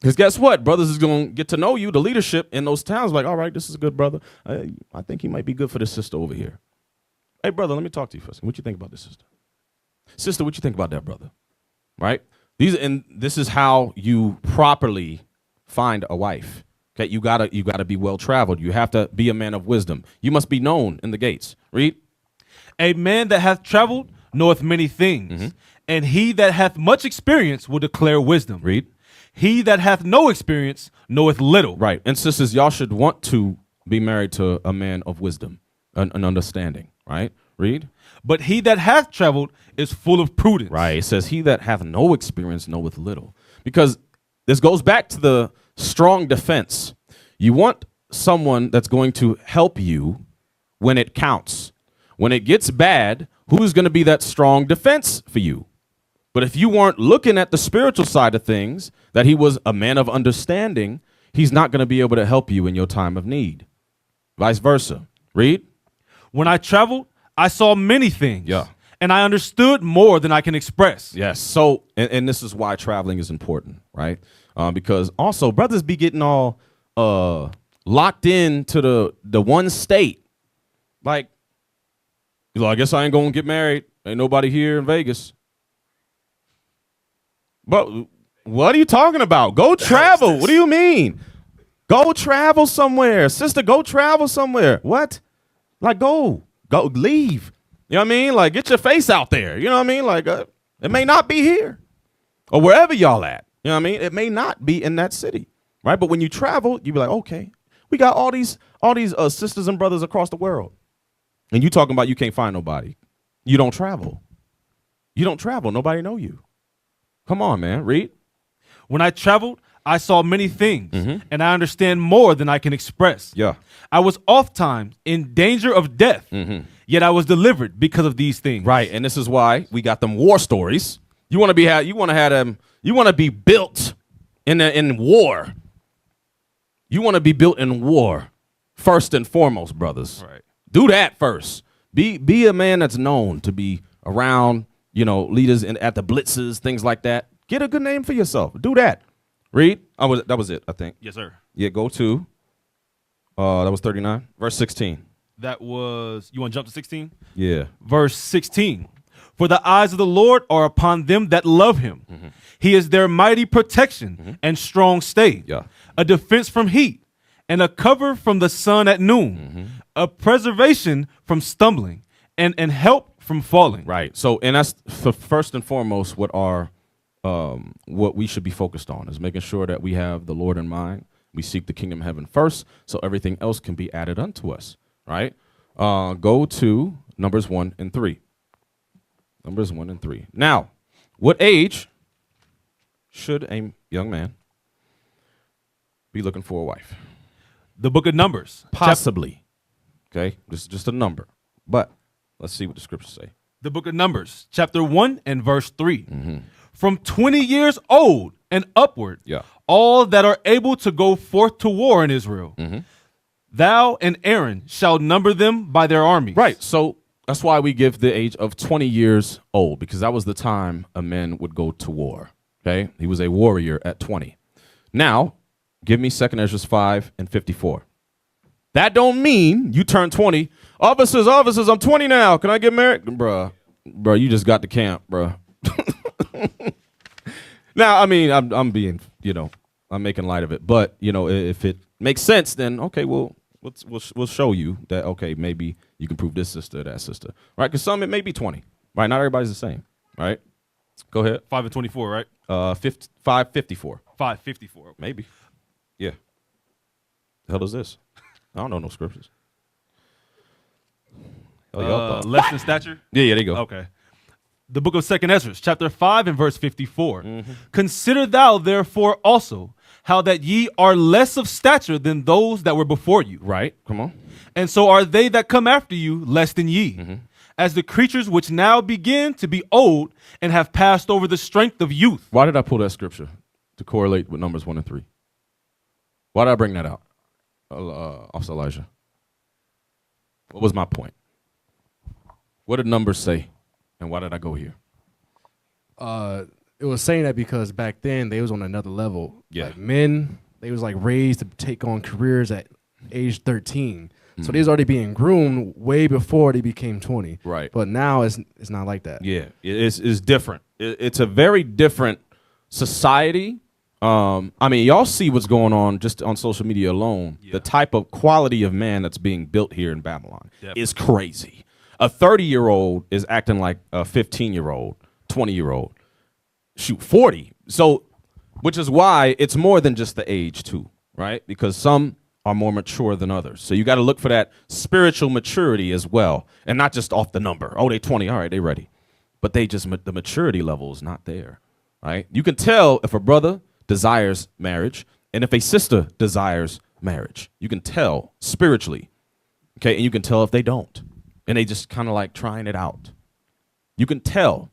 Because guess what? Brothers is going to get to know you, the leadership in those towns. Like, all right, this is a good brother. I think he might be good for this sister over here. Hey, brother, let me talk to you first. What you think about this sister? Sister, what you think about that brother? Right? This is how you properly find a wife. Okay, you gotta be well traveled. You have to be a man of wisdom. You must be known in the gates. Read. A man that hath traveled knoweth many things, and he that hath much experience will declare wisdom. Read. He that hath no experience knoweth little. Right. And sisters, y'all should want to be married to a man of wisdom and understanding. Right. Read. But he that hath traveled is full of prudence. Right. It says, he that hath no experience knoweth little. Because this goes back to the strong defense. You want someone that's going to help you when it counts. When it gets bad, who's going to be that strong defense for you? But if you weren't looking at the spiritual side of things, that he was a man of understanding, he's not going to be able to help you in your time of need. Vice versa. Read. When I traveled, I saw many things. Yeah. And I understood more than I can express. Yes. So, and this is why traveling is important, right? Because also brothers be getting all locked into the one state. Like, I guess I ain't going to get married. Ain't nobody here in Vegas. But what are you talking about? Go travel. What do you mean? Go travel somewhere. Sister, go travel somewhere. What? Like, go leave. You know what I mean? Like, get your face out there. You know what I mean? Like, it may not be here or wherever y'all at. You know what I mean? It may not be in that city, right? But when you travel, you be like, okay, we got all these sisters and brothers across the world. And you talking about you can't find nobody. You don't travel. You don't travel. Nobody know you. Come on, man. Read. When I traveled, I saw many things, and I understand more than I can express. Yeah. I was ofttimes in danger of death, yet I was delivered because of these things. Right, and this is why we got them war stories. You want to be built in war. You want to be built in war first and foremost, brothers. Right. Do that first. Be a man that's known to be around, leaders at the blitzes, things like that. Get a good name for yourself. Do that. Read. That was it, I think. Yes, sir. Yeah, go to. That was 39. Verse 16. That was, you want to jump to 16? Yeah. Verse 16. For the eyes of the Lord are upon them that love him. He is their mighty protection and strong stay. Yeah. A defense from heat and a cover from the sun at noon. A preservation from stumbling and help from falling. Right. So, and that's first and foremost what we should be focused on is making sure that we have the Lord in mind. We seek the kingdom of heaven first, so everything else can be added unto us. Right. Go to Numbers 1 and 3. Numbers 1 and 3. Now, what age should a young man be looking for a wife? The book of Numbers. Possibly. Okay. This is just a number, but let's see what the scriptures say. The book of Numbers, chapter 1 and verse 3. From 20 years old and upward, all that are able to go forth to war in Israel, thou and Aaron shall number them by their armies. Right. So that's why we give the age of 20 years old, because that was the time a man would go to war. Okay. He was a warrior at 20. Now, give me 2 Ezra 5 and 54. That don't mean you turn 20. Officers, I'm 20 now. Can I get married? Bruh, you just got to camp, bruh. Now, I mean, I'm being, I'm making light of it. But, if it makes sense, then, okay, we'll show you that, okay, maybe you can prove this sister, that sister. Right? Because some, it may be 20. Right? Not everybody's the same. Right? Go ahead. 5 and 24, right? 554. 554. Maybe. Yeah. The hell is this? I don't know no scriptures. Less than stature? Yeah, there you go. Okay. The book of 2 Ezra, chapter 5 and verse 54. Consider thou therefore also how that ye are less of stature than those that were before you. Right. Come on. And so are they that come after you less than ye. As the creatures which now begin to be old and have passed over the strength of youth. Why did I pull that scripture to correlate with Numbers 1 and 3? Why did I bring that out, Officer Elijah? What was my point? What did Numbers say, and why did I go here? It was saying that because back then they was on another level. Yeah. Like men, they was like raised to take on careers at age 13. So they was already being groomed way before they became 20. Right. But now it's not like that. Yeah, it's different. It's a very different society. I mean, y'all see what's going on just on social media alone. The type of quality of man that's being built here in Babylon is crazy. A 30-year-old is acting like a 15-year-old, 20-year-old. Shoot, 40. So, which is why it's more than just the age too, right? Because some are more mature than others. So you got to look for that spiritual maturity as well, and not just off the number. Oh, they 20. All right, they ready. But the maturity level is not there, right? You can tell if a brother desires marriage and if a sister desires marriage. You can tell spiritually, okay? And you can tell if they don't, and they just kind of like trying it out. You can tell,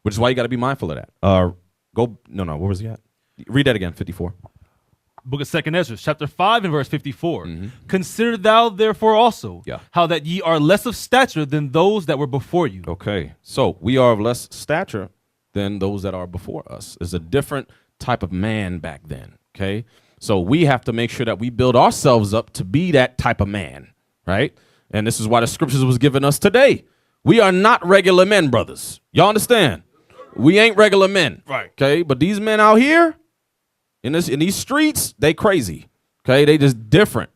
which is why you got to be mindful of that. Where was he at? Read that again, 54. Book of 2nd Ezra, chapter 5 and verse 54. Consider thou therefore also how that ye are less of stature than those that were before you. Okay, so we are of less stature than those that are before us. It's a different type of man back then, okay? So we have to make sure that we build ourselves up to be that type of man, right? And this is why the scriptures was given us today. We are not regular men, brothers. Y'all understand? We ain't regular men, Right. okay? But these men out here, in these streets, they crazy. Okay, they just different,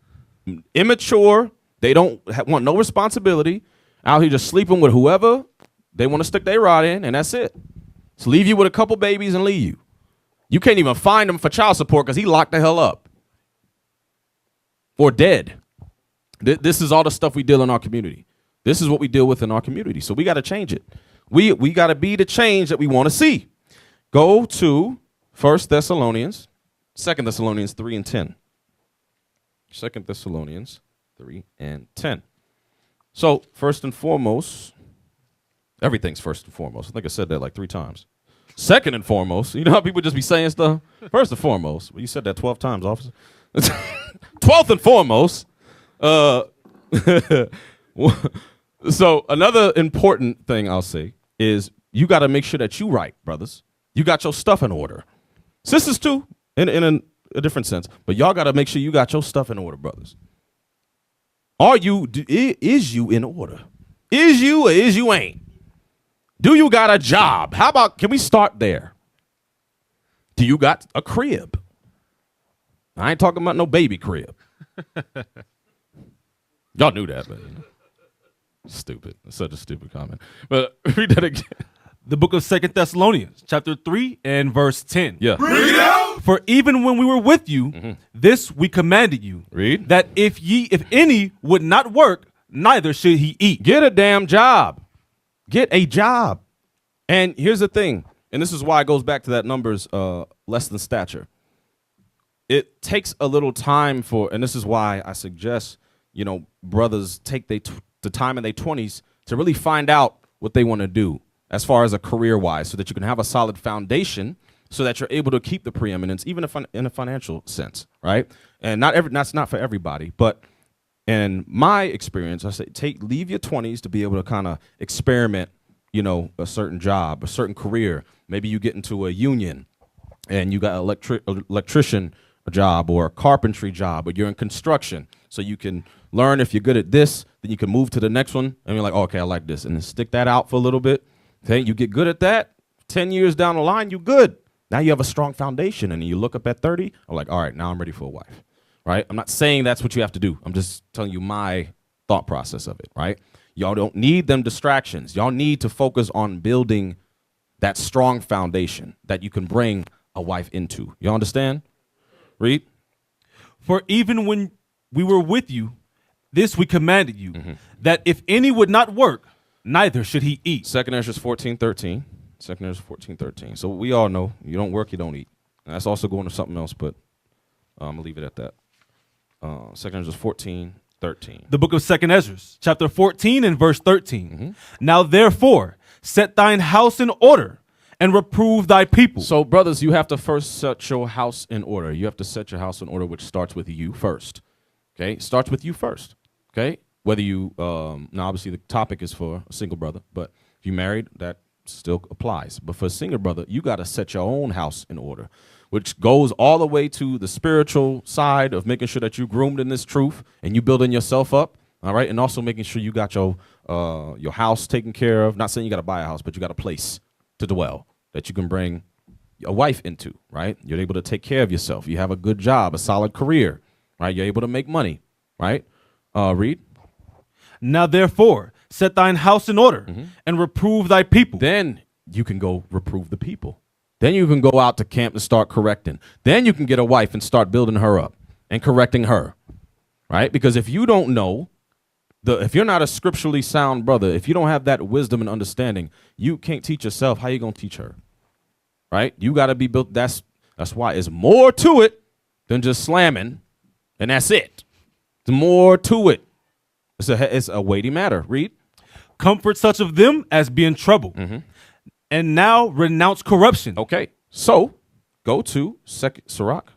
immature. They don't want no responsibility. Out here just sleeping with whoever they want to stick their rod in, and that's it. Just leave you with a couple babies and leave you. You can't even find him for child support because he locked the hell up or dead. This is all the stuff we deal in our community. This is what we deal with in our community. So we got to change it. We got to be the change that we want to see. Go to 1 Thessalonians. 2 Thessalonians 3 and 10. 2 Thessalonians 3 and 10. So, first and foremost, everything's first and foremost. I think I said that like 3 times. Second and foremost, you know how people just be saying stuff? First and foremost, well, you said that 12 times, officer. 12th and foremost. So, another important thing I'll say is you got to make sure that you right, brothers. You got your stuff in order. Sisters too, in a different sense. But y'all got to make sure you got your stuff in order, brothers. Is you in order? Is you or is you ain't? Do you got a job? How about, can we start there? Do you got a crib? I ain't talking about no baby crib. Y'all knew that, but stupid. It's such a stupid comment. But read that again. The book of 2 Thessalonians, chapter 3 and verse 10. Yeah. For even when we were with you, this we commanded you. Read. That if any would not work, neither should he eat. Get a damn job. Get a job. And here's the thing, and this is why it goes back to that numbers less than stature. It takes a little time and this is why I suggest, brothers take the time in their 20s to really find out what they want to do as far as a career-wise, so that you can have a solid foundation so that you're able to keep the preeminence, even in a financial sense, right? And that's not for everybody, but in my experience, I say leave your 20s to be able to kind of experiment, a certain job, a certain career. Maybe you get into a union and you got an electrician job or a carpentry job, or you're in construction, so you can learn. If you're good at this, then you can move to the next one, and you're like, oh, okay, I like this, and then stick that out for a little bit. Okay, you get good at that. 10 years down the line, you good. Now you have a strong foundation, and you look up at 30. I'm like, all right, now I'm ready for a wife, right? I'm not saying that's what you have to do. I'm just telling you my thought process of it, right? Y'all don't need them distractions. Y'all need to focus on building that strong foundation that you can bring a wife into. You understand? Read. For even when we were with you, this we commanded you, that if any would not work, neither should he eat. 2 Ezra 14:13. 2 Ezra 14:13. So we all know you don't work, you don't eat. And that's also going to something else, but I'm going to leave it at that. 2 Ezra 14:13. The book of 2 Ezra, chapter 14 and verse 13. Now therefore, set thine house in order and reprove thy people. So, brothers, you have to first set your house in order. You have to set your house in order, which starts with you first. Okay? Starts with you first. Okay? Whether you, now obviously the topic is for a single brother, but if you married, that still applies. But for a single brother, you got to set your own house in order, which goes all the way to the spiritual side of making sure that you groomed in this truth and you building yourself up. All right. And also making sure you got your house taken care of. Not saying you got to buy a house, but you got a place to dwell that you can bring a wife into, right? You're able to take care of yourself. You have a good job, a solid career, right? You're able to make money, right? Read. Now, therefore, set thine house in order and reprove thy people. Then you can go reprove the people. Then you can go out to camp and start correcting. Then you can get a wife and start building her up and correcting her, right? Because if you don't know, if you're not a scripturally sound brother, if you don't have that wisdom and understanding, you can't teach yourself. How you going to teach her, right? You got to be built. That's why it's more to it than just slamming, and that's it. There's more to it. It's a weighty matter. Read. Comfort such of them as be in trouble. And now renounce corruption. Okay. So go to Second Sirach.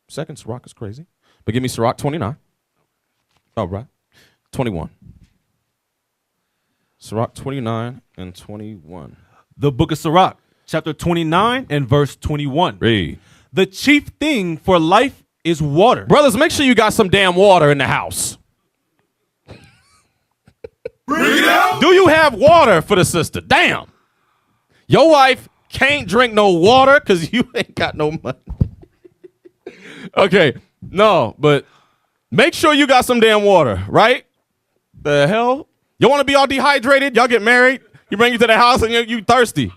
Second Sirach is crazy. But give me Sirach 29. All right. 21. Sirach 29 and 21. The book of Sirach, chapter 29 and verse 21. Read. The chief thing for life is water. Brothers, make sure you got some damn water in the house. Do you have water for the sister? Damn. Your wife can't drink no water because you ain't got no money. Okay. No, but make sure you got some damn water, right? The hell? You want to be all dehydrated? Y'all get married. You bring you to the house and you thirsty.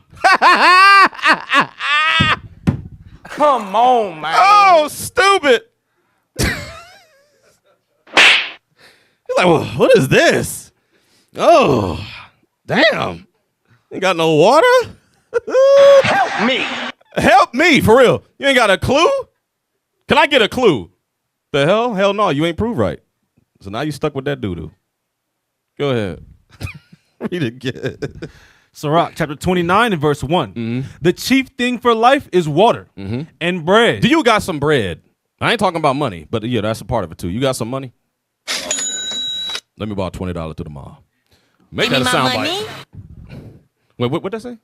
Come on, man. Oh, stupid. You're like, well, what is this? Oh, damn. Ain't got no water? Help me. Help me, for real. You ain't got a clue? Can I get a clue? The hell? Hell no, you ain't proved right. So now you stuck with that doo-doo. Go ahead. Read it again. Sirach, chapter 29 and verse 1. The chief thing for life is water and bread. Do you got some bread? I ain't talking about money, but yeah, that's a part of it too. You got some money? Let me borrow $20 to the mall. Make Give that me a my sound money. bite. Wait, what that say?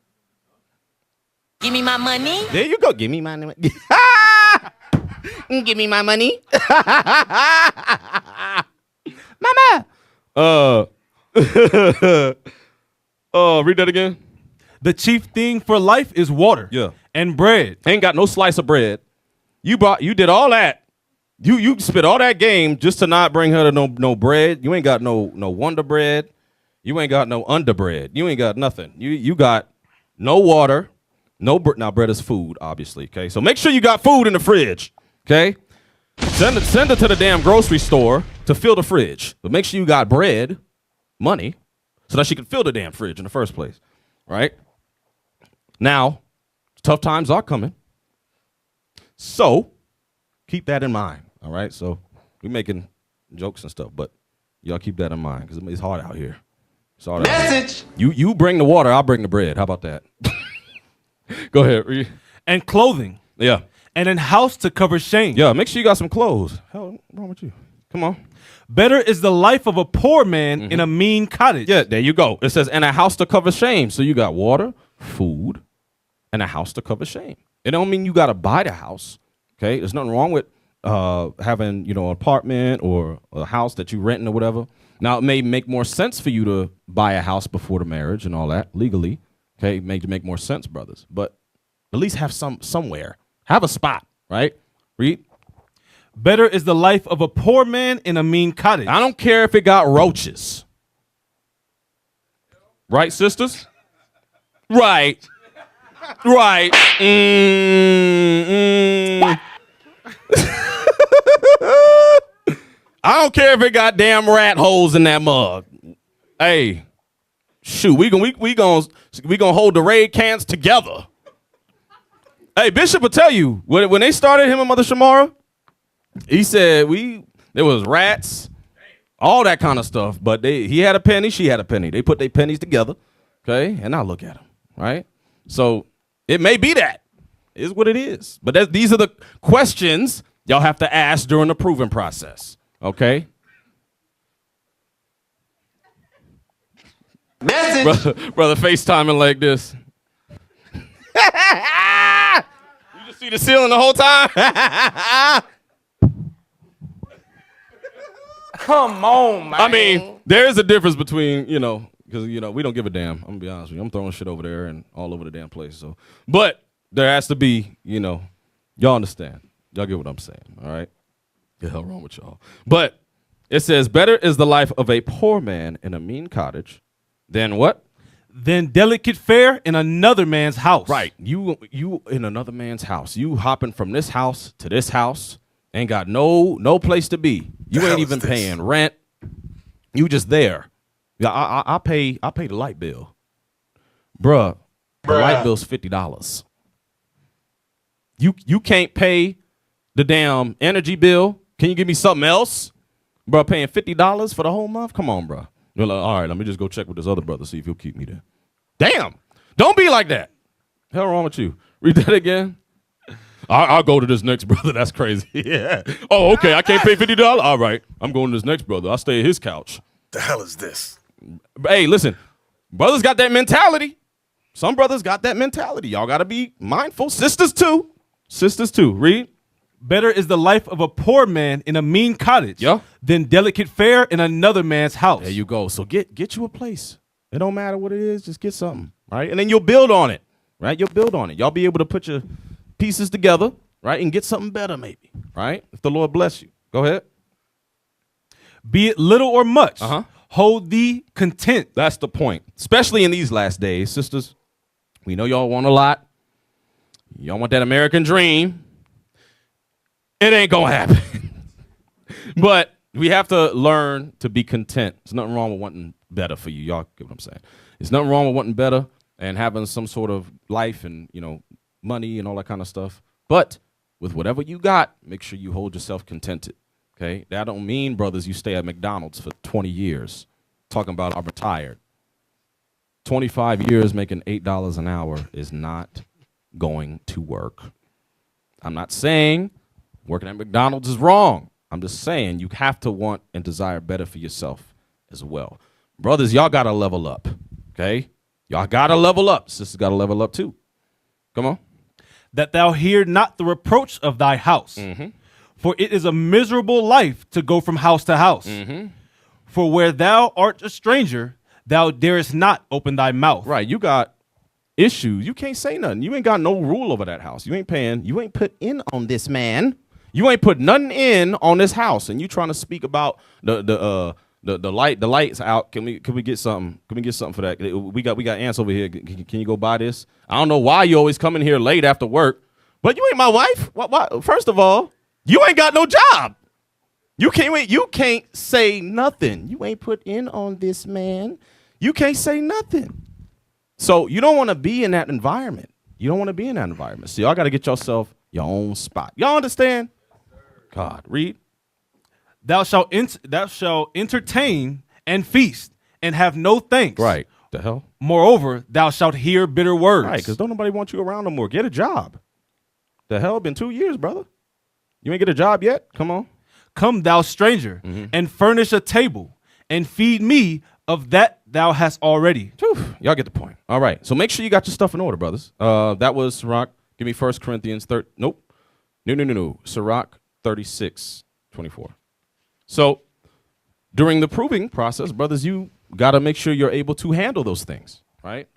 Give me my money. There you go. Give me my money. Give me my money. Mama. Read that again. The chief thing for life is water and bread. Ain't got no slice of bread. You did all that. You spit all that game just to not bring her to no bread. You ain't got no Wonder Bread. You ain't got no underbread. You ain't got nothing. You got no water, now bread is food, obviously. Okay, so make sure you got food in the fridge. Okay, send it to the damn grocery store to fill the fridge. But make sure you got bread, money, so that she can fill the damn fridge in the first place. Right? Now, tough times are coming. So keep that in mind. All right. So we're making jokes and stuff, but y'all keep that in mind because it's hard out here. It's hard out here. Message. You bring the water, I'll bring the bread. How about that? Go ahead. And clothing. Yeah. And an house to cover shame. Yeah. Make sure you got some clothes. Hell, what's wrong with you? Come on. Better is the life of a poor man in a mean cottage. Yeah. There you go. It says, and a house to cover shame. So you got water, food, and a house to cover shame. It don't mean you got to buy the house. Okay. There's nothing wrong with having, an apartment or a house that you renting or whatever. Now, it may make more sense for you to buy a house before the marriage and all that legally. Okay, it may make more sense, brothers. But at least have somewhere. Have a spot, right? Read. Better is the life of a poor man in a mean cottage. I don't care if it got roaches. Right, sisters? Right. Right. I don't care if it got damn rat holes in that mug. Hey, shoot, we gonna hold the raid cans together. Hey, Bishop will tell you when they started him and Mother Shamara, he said there was rats, all that kind of stuff. But he had a penny, she had a penny. They put their pennies together, okay. And now look at them, right? So it may be that is what it is. But these are the questions y'all have to ask during the proving process. Okay. Brother FaceTiming like this. You just see the ceiling the whole time? Come on, man. I mean, there is a difference between, because, we don't give a damn. I'm going to be honest with you. I'm throwing shit over there and all over the damn place. So, but there has to be, y'all understand. Y'all get what I'm saying, all right? The hell wrong with y'all? But it says, better is the life of a poor man in a mean cottage than what? Than delicate fare in another man's house. Right. You in another man's house. You hopping from this house to this house. Ain't got no place to be. You ain't even paying rent. You just there. Yeah, I pay the light bill. Bruh. The light bill's $50. You can't pay the damn energy bill. Can you give me something else? Bruh, paying $50 for the whole month? Come on, bruh. You're like, all right, let me just go check with this other brother, see if he'll keep me there. Damn. Don't be like that. Hell wrong with you? Read that again. I'll go to this next brother. That's crazy. Yeah. Oh, okay. I can't pay $50. All right. I'm going to this next brother. I'll stay at his couch. The hell is this? Hey, listen. Brothers got that mentality. Some brothers got that mentality. Y'all got to be mindful. Sisters too. Sisters too. Read. Better is the life of a poor man in a mean cottage than delicate fare in another man's house. There you go. So get you a place. It don't matter what it is. Just get something. Right. And then you'll build on it. Right. You'll build on it. Y'all be able to put your pieces together, right, and get something better maybe, right? If the Lord bless you. Go ahead. Be it little or much, hold thee content. That's the point, especially in these last days. Sisters, we know y'all want a lot. Y'all want that American dream. It ain't gonna happen. But we have to learn to be content. There's nothing wrong with wanting better for you. Y'all get what I'm saying. There's nothing wrong with wanting better and having some sort of life and, money and all that kind of stuff. But with whatever you got, make sure you hold yourself contented. Okay? That don't mean, brothers, you stay at McDonald's for 20 years. Talking about I'm retired. 25 years making $8 an hour is not going to work. I'm not saying working at McDonald's is wrong. I'm just saying you have to want and desire better for yourself as well. Brothers, y'all got to level up. Okay? Y'all got to level up. Sisters got to level up too. Come on. That thou hear not the reproach of thy house. For it is a miserable life to go from house to house. For where thou art a stranger, thou darest not open thy mouth. Right, you got issues. You can't say nothing. You ain't got no rule over that house. You ain't paying. You ain't put in on this man. You ain't put nothing in on this house, and you trying to speak about the lights out. Can we get something? Can we get something for that? We got ants over here. Can you go buy this? I don't know why you always coming here late after work, but you ain't my wife. What? First of all, you ain't got no job. You can't say nothing. You ain't put in on this man. You can't say nothing. So you don't want to be in that environment. You don't want to be in that environment. So y'all got to get yourself your own spot. Y'all understand? God, read. Thou shalt entertain and feast and have no thanks. Right. The hell? Moreover, thou shalt hear bitter words. Right, because don't nobody want you around no more. Get a job. The hell? Been 2 years, brother. You ain't get a job yet? Come on. Come, thou stranger, and furnish a table, and feed me of that thou hast already. Whew, y'all get the point. All right. So make sure you got your stuff in order, brothers. That was Sirach. Give me 1 Corinthians 30. Nope. No. Sirach 36:24. So during the proving process, brothers, you got to make sure you're able to handle those things, right?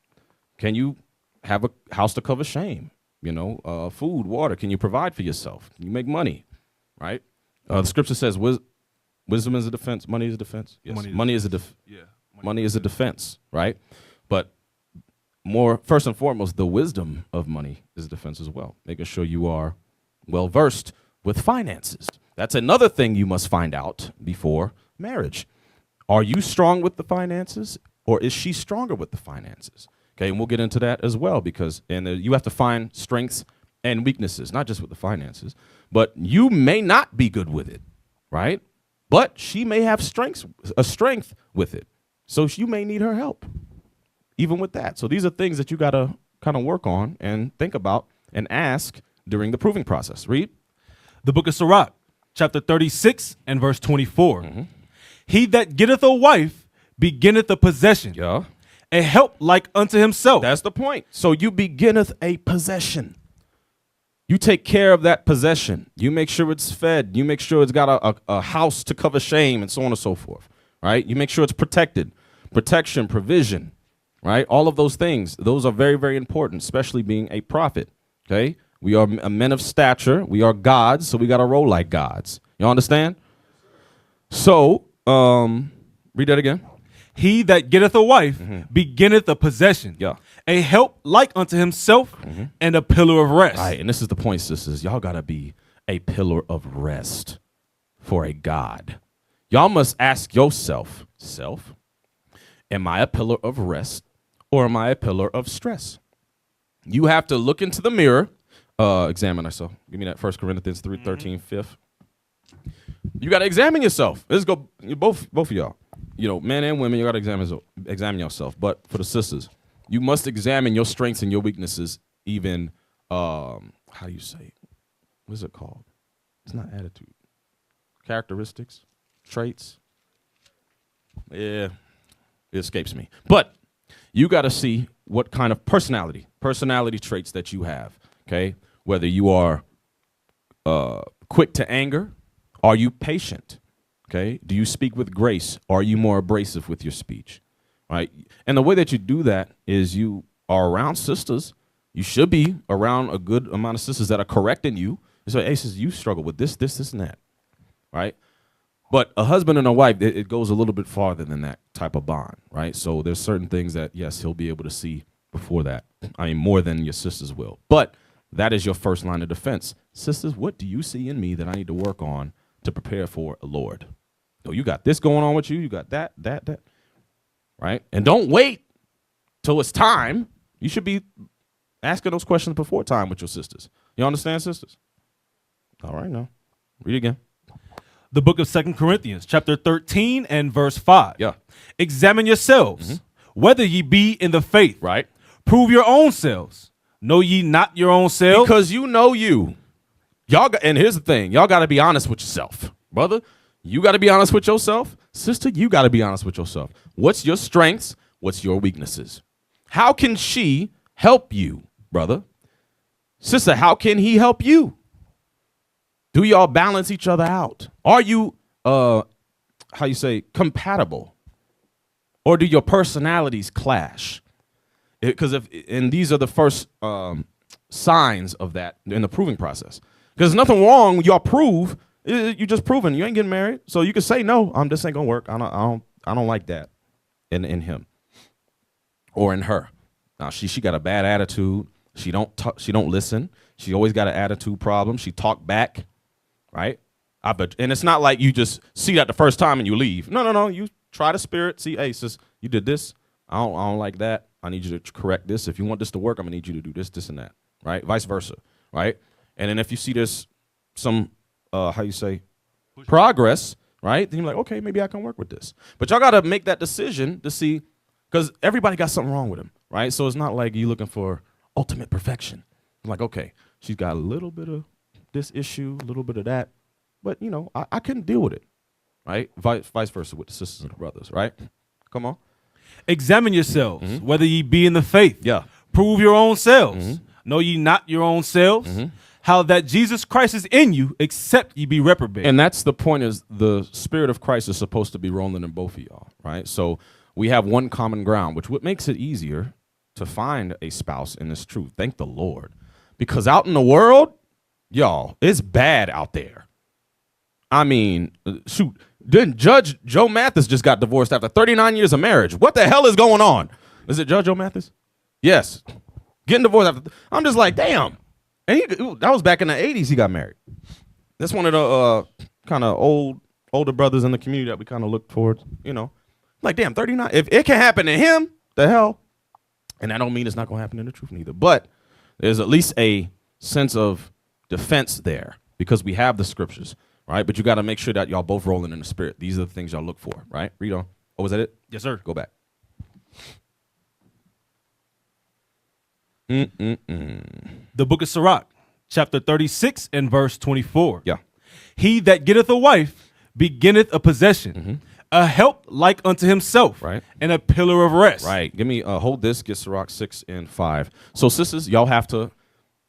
Can you have a house to cover shame? Food, water. Can you provide for yourself? Can you make money, right? The scripture says wisdom is a defense. Money is a defense. Yes. Money is a defense, right? But first and foremost, the wisdom of money is a defense as well. Making sure you are well versed with finances. That's another thing you must find out before marriage. Are you strong with the finances, or is she stronger with the finances? Okay, and we'll get into that as well, because you have to find strengths and weaknesses, not just with the finances, but you may not be good with it, right? But she may have a strength with it. So you may need her help, even with that. So these are things that you got to kind of work on and think about and ask during the proving process. Read. The book of Sirach, chapter 36 and verse 24. He that getteth a wife beginneth a possession. Yeah. a help like unto himself. That's the point. So you beginneth a possession. You take care of that possession. You make sure it's fed. You make sure it's got a house to cover shame and so on and so forth, right? You make sure it's protected. Protection, provision, right? All of those things, those are very, very important, especially being a prophet, okay? We are men of stature. We are gods, so we got to roll like gods. You understand? So, read that again. He that getteth a wife beginneth a possession. Yeah. A help like unto himself and a pillar of rest. All right, and this is the point, sisters. Y'all got to be a pillar of rest for a God. Y'all must ask yourself, am I a pillar of rest or am I a pillar of stress? You have to look into the mirror, examine yourself. Give me that 1 Corinthians 3:13, 5th. You got to examine yourself. Let's go, both of y'all. You know, men and women, you got to examine yourself. But for the sisters, you must examine your strengths and your weaknesses, even, how do you say it? What is it called? It's not attitude. Characteristics, traits. Yeah, it escapes me. But you got to see what kind of personality traits that you have, okay? Whether you are quick to anger, are you patient? Okay. Do you speak with grace? Are you more abrasive with your speech? Right. And the way that you do that is you are around sisters. You should be around a good amount of sisters that are correcting you. So, hey, sis, you struggle with this, and that. Right. But a husband and a wife, it goes a little bit farther than that type of bond. Right. So there's certain things that, yes, he'll be able to see before that. I mean, more than your sisters will. But that is your first line of defense. Sisters, what do you see in me that I need to work on to prepare for a Lord? So you got this going on with you. You got that, right? And don't wait till it's time. You should be asking those questions before time with your sisters. You understand, sisters? All right, now. Read again. The book of 2 Corinthians, chapter 13 and verse 5. Yeah. Examine yourselves, whether ye be in the faith. Right. Prove your own selves. Know ye not your own selves? Because you know you. And here's the thing. Y'all got to be honest with yourself. Brother, you got to be honest with yourself. Sister, you got to be honest with yourself. What's your strengths? What's your weaknesses? How can she help you, brother? Sister, how can he help you? Do y'all balance each other out? Are you, compatible? Or do your personalities clash? Because these are the first signs of that in the proving process. Because nothing wrong when y'all prove. You just proven you ain't getting married, so you can say no. This ain't gonna work. I don't like that in him or in her. Now she got a bad attitude. She don't listen. She always got an attitude problem. She talk back, right? And it's not like you just see that the first time and you leave. No. You try the spirit. See, hey, sis, you did this. I don't like that. I need you to correct this. If you want this to work, I'm gonna need you to do this, and that, right? Vice versa, right? And then if you see there's some progress, right? Then you're like, okay, maybe I can work with this. But y'all got to make that decision to see, because everybody got something wrong with them, right? So it's not like you looking for ultimate perfection. I'm like, okay, she's got a little bit of this issue, a little bit of that, but I can deal with it, right? Vice versa with the sisters and the brothers, right? Come on. Examine yourselves, whether ye be in the faith. Yeah. Prove your own selves. Know ye not your own selves? How that Jesus Christ is in you, except ye be reprobate. And that's the point, is the Spirit of Christ is supposed to be rolling in both of y'all, right? So we have one common ground, which what makes it easier to find a spouse in this truth. Thank the Lord. Because out in the world, y'all, it's bad out there. I mean, shoot, didn't Judge Joe Mathis just got divorced after 39 years of marriage? What the hell is going on? Is it Judge Joe Mathis? Yes. Getting divorced after, I'm just like, damn. And that was back in the 80s he got married. That's one of the kind of older brothers in the community that we kind of look towards, Like, damn, 39. If it can happen to him, the hell. And I don't mean it's not going to happen in the truth neither. But there's at least a sense of defense there because we have the scriptures, right? But you got to make sure that y'all both rolling in the spirit. These are the things y'all look for, right? Read on. Oh, was that it? Yes, sir. Go back. The book of Sirach, chapter 36 and verse 24. Yeah. He that getteth a wife beginneth a possession, a help like unto himself, Right. and a pillar of rest. Right. Give me hold this. Get Sirach 6 and 5. So sisters, y'all have to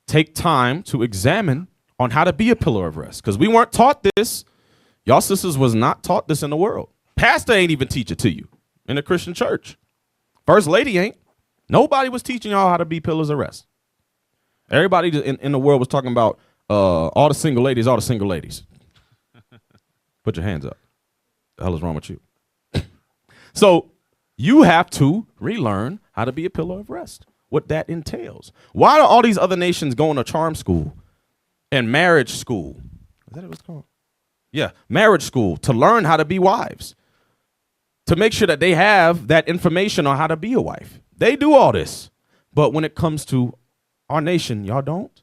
take time to examine on how to be a pillar of rest, because we weren't taught this. Y'all sisters was not taught this in the world. Pastor ain't even teach it to you in the Christian church. First lady ain't. Nobody was teaching y'all how to be pillars of rest. Everybody in the world was talking about all the single ladies, all the single ladies. Put your hands up. The hell is wrong with you? So you have to relearn how to be a pillar of rest, what that entails. Why are all these other nations going to charm school and marriage school? Is that what it's called? Yeah, marriage school, to learn how to be wives, to make sure that they have that information on how to be a wife. They do all this. But when it comes to our nation, y'all don't.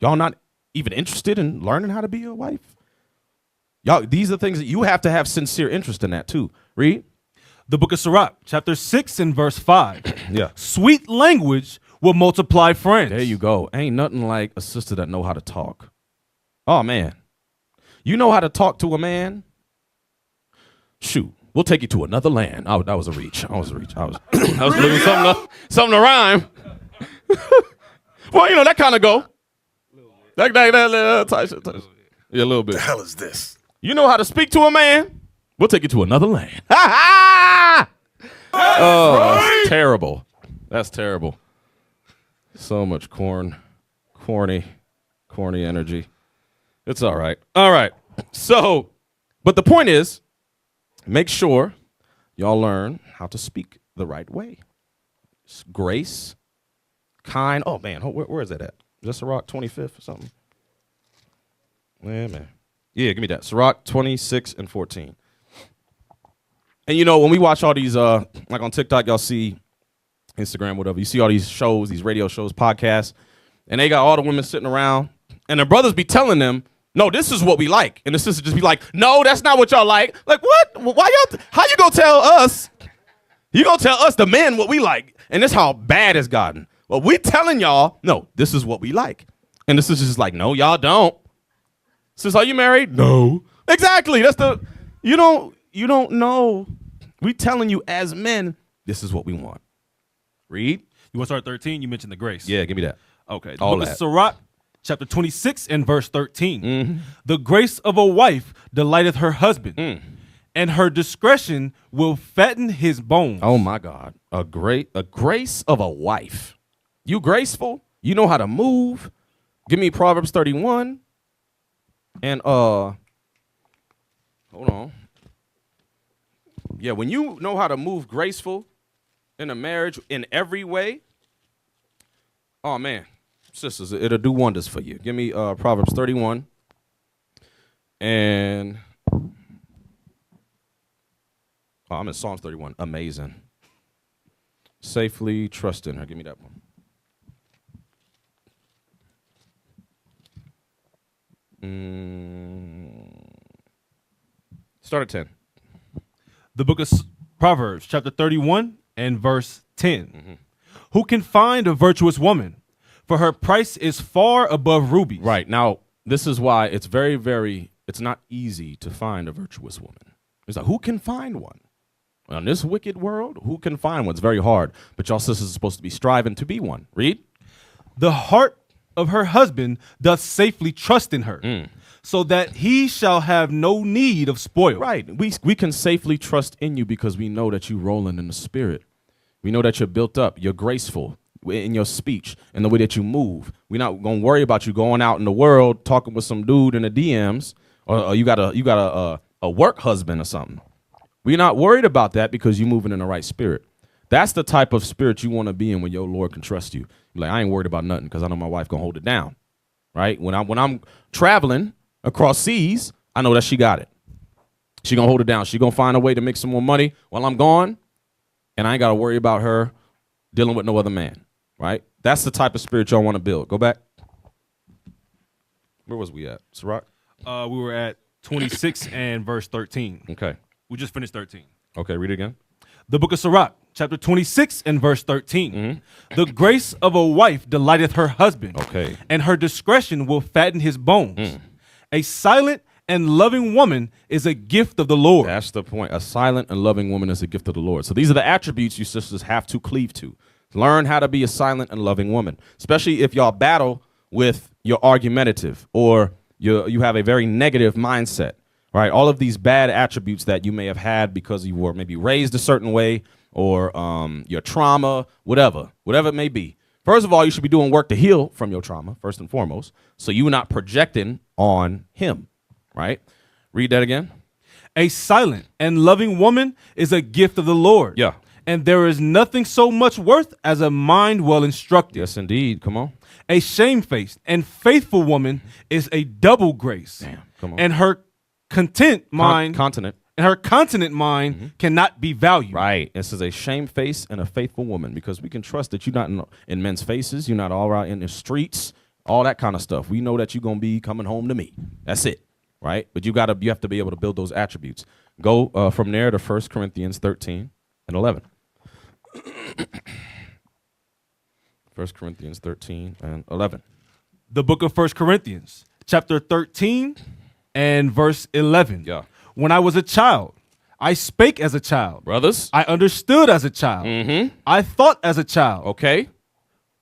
Y'all not even interested in learning how to be a wife. Y'all, these are things that you have to have sincere interest in that too. Read. The book of Sirach, chapter 6 and verse 5. Yeah. Sweet language will multiply friends. There you go. Ain't nothing like a sister that know how to talk. Oh, man. You know how to talk to a man? Shoot. We'll take you to another land. Oh, that was a reach. I was looking something to rhyme. Well, you know, that kind of go. That yeah, a little bit. The hell is this? You know how to speak to a man? We'll take you to another land. Oh, that's terrible. That's terrible. So much corny energy. It's all right. All right. So, but the point is, make sure y'all learn how to speak the right way. Grace, kind. Oh, man. Where is that at? Is that Sirach 25th or something? Yeah, man. Yeah, give me that. Sirach 26 and 14. And, you know, when we watch all these, like on TikTok, y'all see, Instagram, whatever, you see all these shows, these radio shows, podcasts, and they got all the women sitting around, and their brothers be telling them, no, this is what we like. And the sisters just be like, no, that's not what y'all like. Like, what? Why y'all? How you gonna tell us? You gonna tell us, the men, what we like? And this how bad it's gotten. Well, we telling y'all, no, this is what we like. And the sisters just like, no, y'all don't. Sis, are you married? No. Exactly. That's the, you don't know. We telling you as men, this is what we want. Read. You want to start 13? You mentioned the grace. Yeah, give me that. Okay. The All book that. of Sirach, chapter 26 and verse 13. Mm-hmm. The grace of a wife delighteth her husband, and her discretion will fatten his bones. Oh my God. A grace of a wife. You graceful? You know how to move? Give me Proverbs 31. And hold on. Yeah, when you know how to move graceful in a marriage in every way, oh man, sisters, it'll do wonders for you. Give me Proverbs 31. And I'm in Psalms 31. Amazing. Safely trust in her. Give me that one. Start at 10. The book of Proverbs, chapter 31 and verse 10. Who can find a virtuous woman? For her price is far above rubies. Right. Now, this is why it's it's not easy to find a virtuous woman. It's like, who can find one? In this wicked world, who can find one? It's very hard. But y'all sisters are supposed to be striving to be one. Read. The heart of her husband doth safely trust in her, so that he shall have no need of spoil. Right. We can safely trust in you because we know that you're rolling in the spirit. We know that you're built up. You're graceful in your speech and the way that you move. We're not going to worry about you going out in the world talking with some dude in the DMs or you got a work husband or something. We're not worried about that because you're moving in the right spirit. That's the type of spirit you want to be in when your Lord can trust you. You're like, I ain't worried about nothing because I know my wife going to hold it down. Right? When I'm traveling across seas, I know that she got it. She going to hold it down. She going to find a way to make some more money while I'm gone. And I ain't got to worry about her dealing with no other man. Right? That's the type of spirit y'all want to build. Go back. Where was we at? Sirach? We were at 26 and verse 13. Okay. We just finished 13. Okay, read it again. The book of Sirach, chapter 26 and verse 13. The grace of a wife delighteth her husband, Okay. and her discretion will fatten his bones. A silent and loving woman is a gift of the Lord. That's the point. A silent and loving woman is a gift of the Lord. So these are the attributes you sisters have to cleave to. Learn how to be a silent and loving woman, especially if y'all battle with your argumentative or you have a very negative mindset, right? All of these bad attributes that you may have had because you were maybe raised a certain way or your trauma, whatever it may be. First of all, you should be doing work to heal from your trauma, first and foremost, so you're not projecting on him, right? Read that again. A silent and loving woman is a gift of the Lord. Yeah. And there is nothing so much worth as a mind well instructed. Yes, indeed. Come on. A shamefaced and faithful woman is a double grace. Damn, come on. And her content mind Continent. and her continent mind cannot be valued. Right. This is a shamefaced and a faithful woman because we can trust that you're not in men's faces. You're not all out in the streets, all that kind of stuff. We know that you're going to be coming home to me. That's it. Right. But you have to be able to build those attributes. Go from there to 1 Corinthians 13 and 11. 1 Corinthians 13 and 11. The book of 1 Corinthians, chapter 13 and verse 11. Yeah. When I was a child, I spake as a child. Brothers. I understood as a child. I thought as a child. Okay.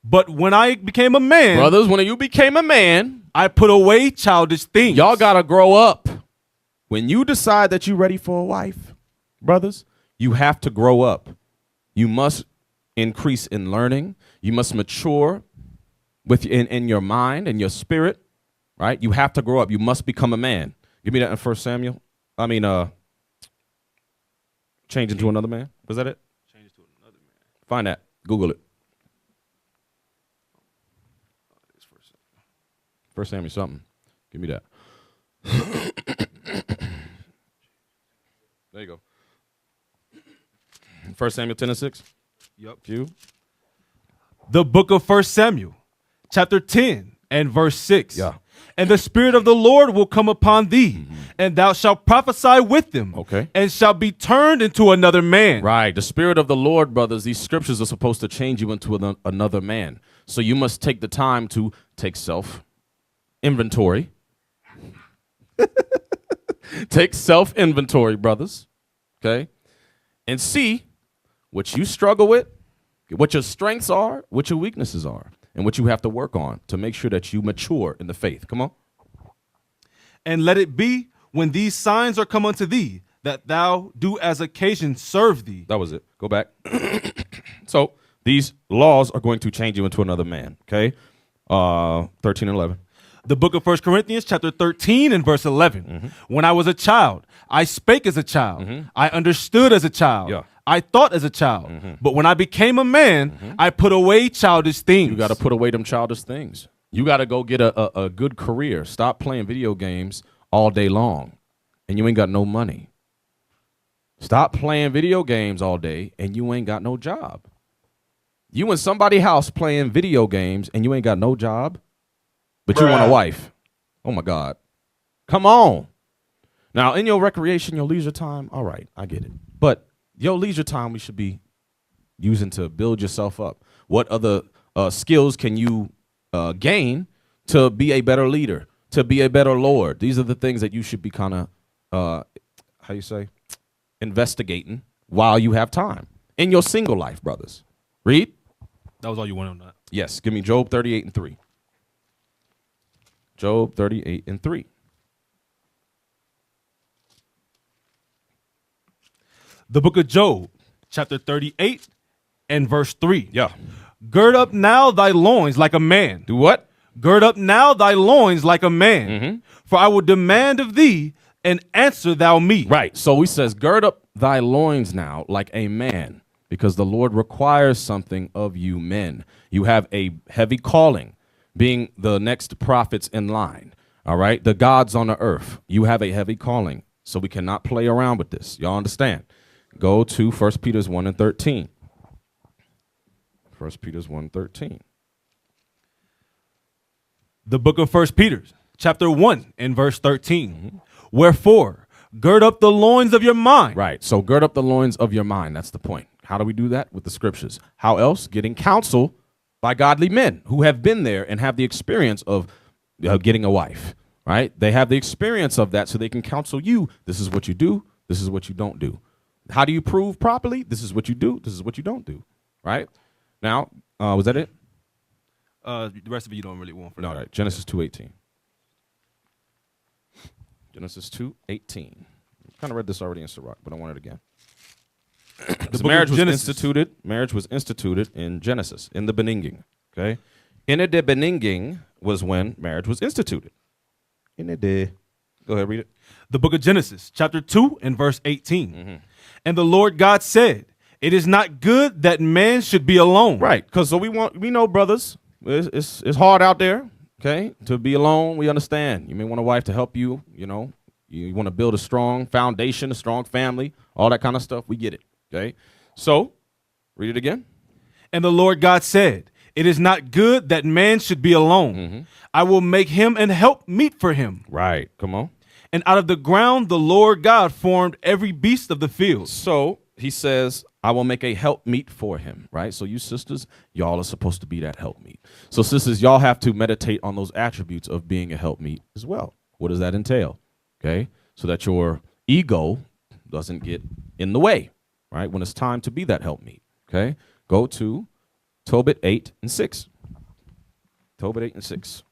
But when I became a man, Brothers, when you became a man, I put away childish things. y'all got to grow up. When you decide that you're ready for a wife, brothers, you have to grow up. You must increase in learning. You must mature in your mind and your spirit, right? You have to grow up. You must become a man. Give me that in 1 Samuel. Change into another man. Was that it? Change to another man. Find that. Google it. 1 Samuel something. Give me that. There you go. 1 Samuel 10 and 6. Yep. You. The book of 1 Samuel, chapter 10 and verse 6. Yeah. And the Spirit of the Lord will come upon thee, and thou shalt prophesy with them, Okay. and shalt be turned into another man. Right. The Spirit of the Lord, brothers, these scriptures are supposed to change you into another man. So you must take the time to take self-inventory. Take self-inventory, brothers. Okay. And see what you struggle with, what your strengths are, what your weaknesses are, and what you have to work on to make sure that you mature in the faith. Come on. And let it be when these signs are come unto thee, that thou do as occasion serve thee. That was it. Go back. So these laws are going to change you into another man. Okay. 13 and 11. The book of 1 Corinthians, chapter 13 and verse 11. When I was a child, I spake as a child. I understood as a child. Yeah. I thought as a child. But when I became a man, I put away childish things. You got to put away them childish things. You got to go get a good career. Stop playing video games all day long and you ain't got no money. Stop playing video games all day and you ain't got no job. You in somebody's house playing video games and you ain't got no job, but you want a wife. Oh, my God. Come on. Now, in your recreation, your leisure time, all right, I get it. But your leisure time we should be using to build yourself up. What other skills can you gain to be a better leader, to be a better Lord? These are the things that you should be kind of, investigating while you have time in your single life, brothers. Read. That was all you wanted on that. Yes, give me Job 38 and 3. Job 38 and 3. The book of Job, chapter 38 and verse 3. Yeah. Gird up now thy loins like a man. Do what? Gird up now thy loins like a man. For I will demand of thee, and answer thou me. Right. So he says, gird up thy loins now like a man, because the Lord requires something of you men. You have a heavy calling, being the next prophets in line. All right. The gods on the earth. You have a heavy calling. So we cannot play around with this. Y'all understand? Go to 1 Peter 1 and 13. 1 Peter 1 13. The book of 1 Peter, chapter 1 and verse 13. Wherefore, gird up the loins of your mind. Right. So gird up the loins of your mind. That's the point. How do we do that? With the scriptures. How else? Getting counsel by godly men who have been there and have the experience of getting a wife. right? They have the experience of that, so they can counsel you. This is what you do. This is what you don't do. How do you prove properly? This is what you do. This is what you don't do, right? Now, was that it? The rest of it you don't really want for No, now. all right. Genesis 2:18. Genesis 2:18. Kind of read this already in Sirach, but I want it again. The book Marriage of was Genesis. instituted. Marriage was instituted in Genesis, in the Beninging. Okay, in the Beninging was when marriage was instituted. In the Go ahead, read it. The book of Genesis, chapter 2 and verse 18. And the Lord God said, "It is not good that man should be alone." Right, because so we know, brothers, it's hard out there. Okay, to be alone, we understand. You may want a wife to help you. You know, you want to build a strong foundation, a strong family, all that kind of stuff. We get it. Okay, so read it again. And the Lord God said, "It is not good that man should be alone. I will make him an help meet for him." Right, come on. And out of the ground the Lord God formed every beast of the field. So he says, I will make a helpmeet for him, right? So you sisters, y'all are supposed to be that helpmeet. So sisters, y'all have to meditate on those attributes of being a helpmeet as well. What does that entail? Okay, so that your ego doesn't get in the way, right? When it's time to be that helpmeet, okay? Go to Tobit 8 and 6. Tobit 8 and 6.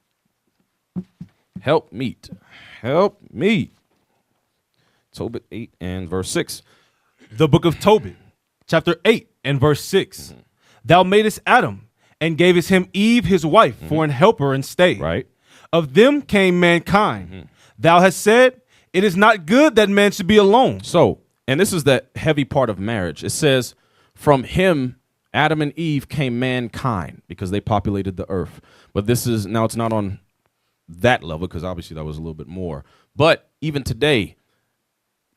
Helpmeet. Helpmeet. Tobit 8 and verse 6. The book of Tobit, chapter 8 and verse 6. Thou madest Adam and gavest him Eve his wife for an helper and stay. Right. Of them came mankind. Thou hast said, "It is not good that man should be alone." So, and this is the heavy part of marriage. It says, from him, Adam and Eve, came mankind because they populated the earth. But this is, now it's not on that level because obviously that was a little bit more. But even today,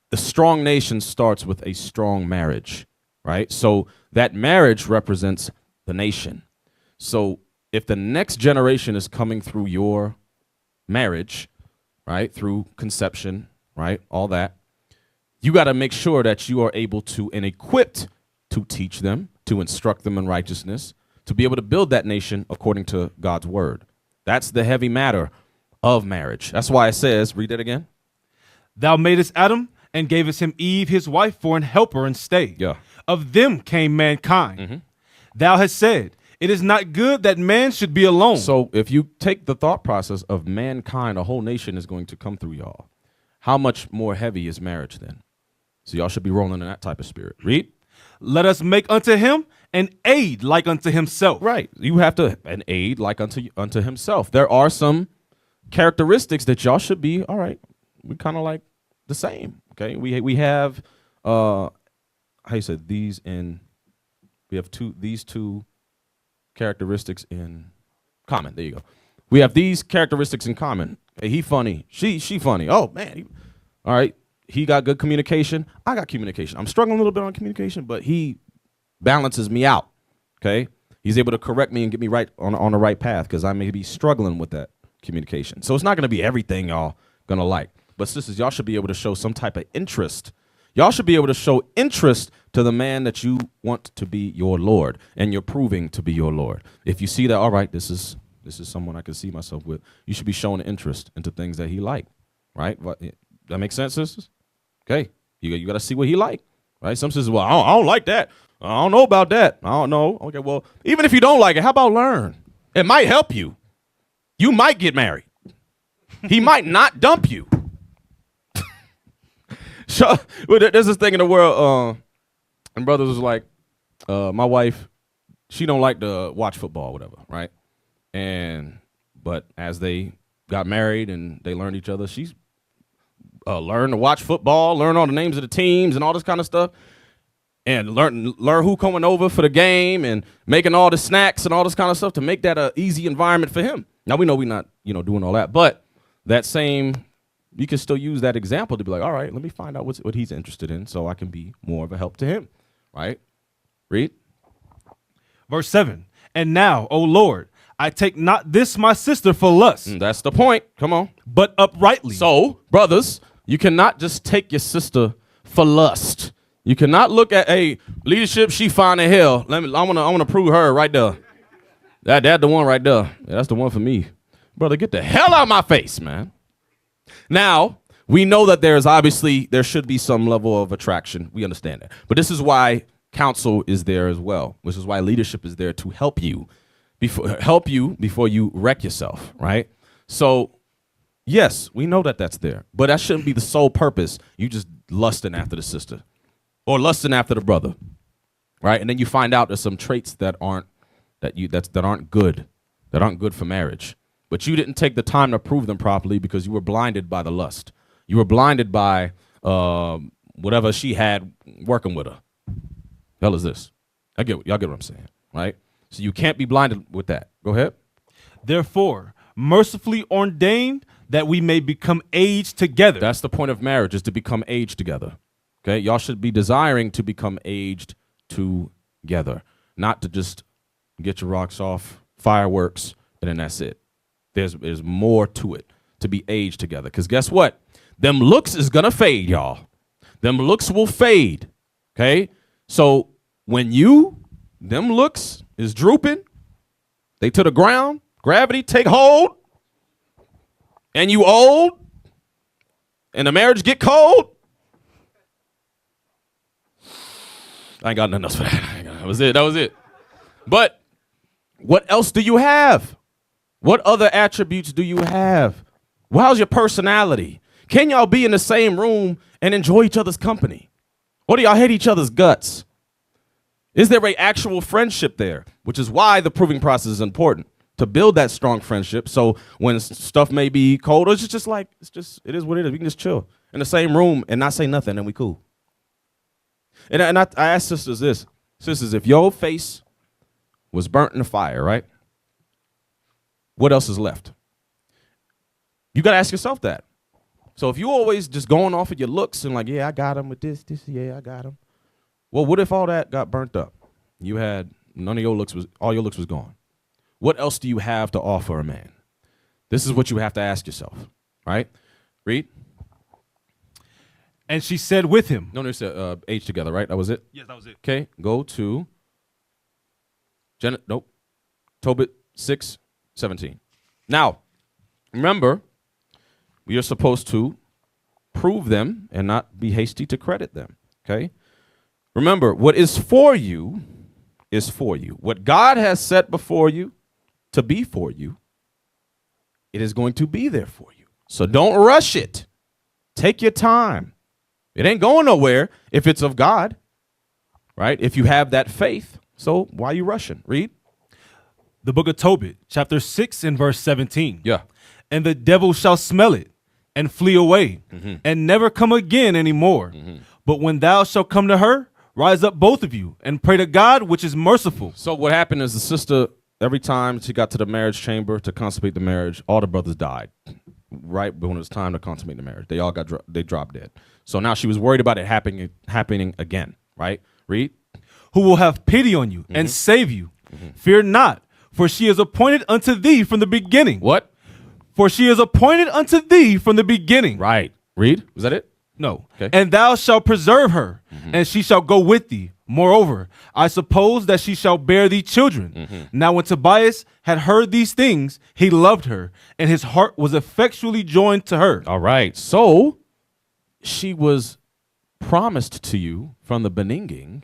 the strong nation starts with a strong marriage, right? So that marriage represents the nation. So if the next generation is coming through your marriage, right, through conception, right, all that, you got to make sure that you are able to and equipped to teach them, to instruct them in righteousness, to be able to build that nation according to God's word. That's the heavy matter of marriage. That's why it says, read that again. Thou madest Adam and gavest him Eve his wife for an helper and stay. Yeah. Of them came mankind. Thou hast said, "It is not good that man should be alone." So if you take the thought process of mankind, a whole nation is going to come through y'all. How much more heavy is marriage then? So y'all should be rolling in that type of spirit. Read. Let us make unto him an aid like unto himself. Right. You have to an aid like unto himself. There are some characteristics that y'all should be, all right, we kind of like the same. Okay. We have how you said these in we have these two characteristics in common. There you go. We have these characteristics in common. Hey, he funny. She funny. Oh man. All right. He got good communication. I got communication. I'm struggling a little bit on communication, but he balances me out. Okay. He's able to correct me and get me right on the right path because I may be struggling with that communication. So it's not going to be everything y'all going to like. But sisters, y'all should be able to show some type of interest. Y'all should be able to show interest to the man that you want to be your Lord and you're proving to be your Lord. If you see that, all right, this is someone I can see myself with, you should be showing interest into things that he like, right? That makes sense, sisters? Okay, you got to see what he like, right? Some sisters, well, I don't like that. I don't know about that. I don't know. Okay, well, even if you don't like it, how about learn? It might help you. You might get married. He might not dump you. So, there's this thing in the world, and brothers was like, my wife, she don't like to watch football or whatever, right? But as they got married and they learned each other, she's learned to watch football, learn all the names of the teams and all this kind of stuff, and learn who coming over for the game and making all the snacks and all this kind of stuff to make that an easy environment for him. Now, we know we're not, doing all that, but that same, you can still use that example to be like, all right, let me find out what he's interested in so I can be more of a help to him, right? Read. Verse 7. And now, O Lord, I take not this my sister for lust, That's the point. Come on. but uprightly. So, brothers, you cannot just take your sister for lust. You cannot look at a leadership, she fine as hell. I wanna prove her right there. That's the one right there. Yeah, that's the one for me. Brother, get the hell out of my face, man. Now, we know that there should be some level of attraction. We understand that. But this is why counsel is there as well, which is why leadership is there to help you before you wreck yourself, right? So, yes, we know that that's there, but that shouldn't be the sole purpose. You just lusting after the sister or lusting after the brother, right? And then you find out there's some traits that aren't good for marriage. But you didn't take the time to prove them properly because you were blinded by the lust. You were blinded by whatever she had working with her. Hell is this? Y'all get what I'm saying, right? So you can't be blinded with that. Go ahead. Therefore, mercifully ordained that we may become aged together. That's the point of marriage, is to become aged together. Okay? Y'all should be desiring to become aged together, not to just get your rocks off, fireworks, and then that's it. There's more to it, to be aged together. Because guess what? Them looks is going to fade, y'all. Them looks will fade. Okay? So when them looks is drooping, they to the ground, gravity take hold, and you old, and the marriage get cold. I ain't got nothing else for that. That was it. But what else do you have? What other attributes do you have? Well, how's your personality? Can y'all be in the same room and enjoy each other's company? Or do y'all hate each other's guts? Is there an actual friendship there? Which is why the proving process is important, to build that strong friendship. So when stuff may be cold, it is what it is. We can just chill in the same room and not say nothing, and we cool. And I ask sisters this. Sisters, if your face was burnt in the fire, right? What else is left? You got to ask yourself that. So if you always just going off of your looks and like, yeah, I got him with this, yeah, I got him. Well, what if all that got burnt up? You had all your looks was gone. What else do you have to offer a man? This is what you have to ask yourself, right? Read. And she said with him. No, it's age together, right? That was it? Yes, that was it. Okay, go to Tobit 6:17. Now, remember, we are supposed to prove them and not be hasty to credit them, okay? Remember, what is for you is for you. What God has set before you to be for you, it is going to be there for you. So don't rush it. Take your time. It ain't going nowhere if it's of God, right? If you have that faith. So why are you rushing? Read. The book of Tobit, chapter 6 and verse 17. Yeah. And the devil shall smell it and flee away and never come again anymore. But when thou shalt come to her, rise up both of you and pray to God, which is merciful. So what happened is the sister, every time she got to the marriage chamber to consummate the marriage, all the brothers died. Right when it was time to consummate the marriage, they all they dropped dead. So now she was worried about it happening again. Right? Read. Who will have pity on you and save you? Fear not, for she is appointed unto thee from the beginning. What? For she is appointed unto thee from the beginning. Right. Read. Was that it? No. Okay. And thou shalt preserve her, and she shall go with thee. Moreover, I suppose that she shall bear thee children. Now when Tobias had heard these things, he loved her, and his heart was effectually joined to her. All right. So she was promised to you from the beginning.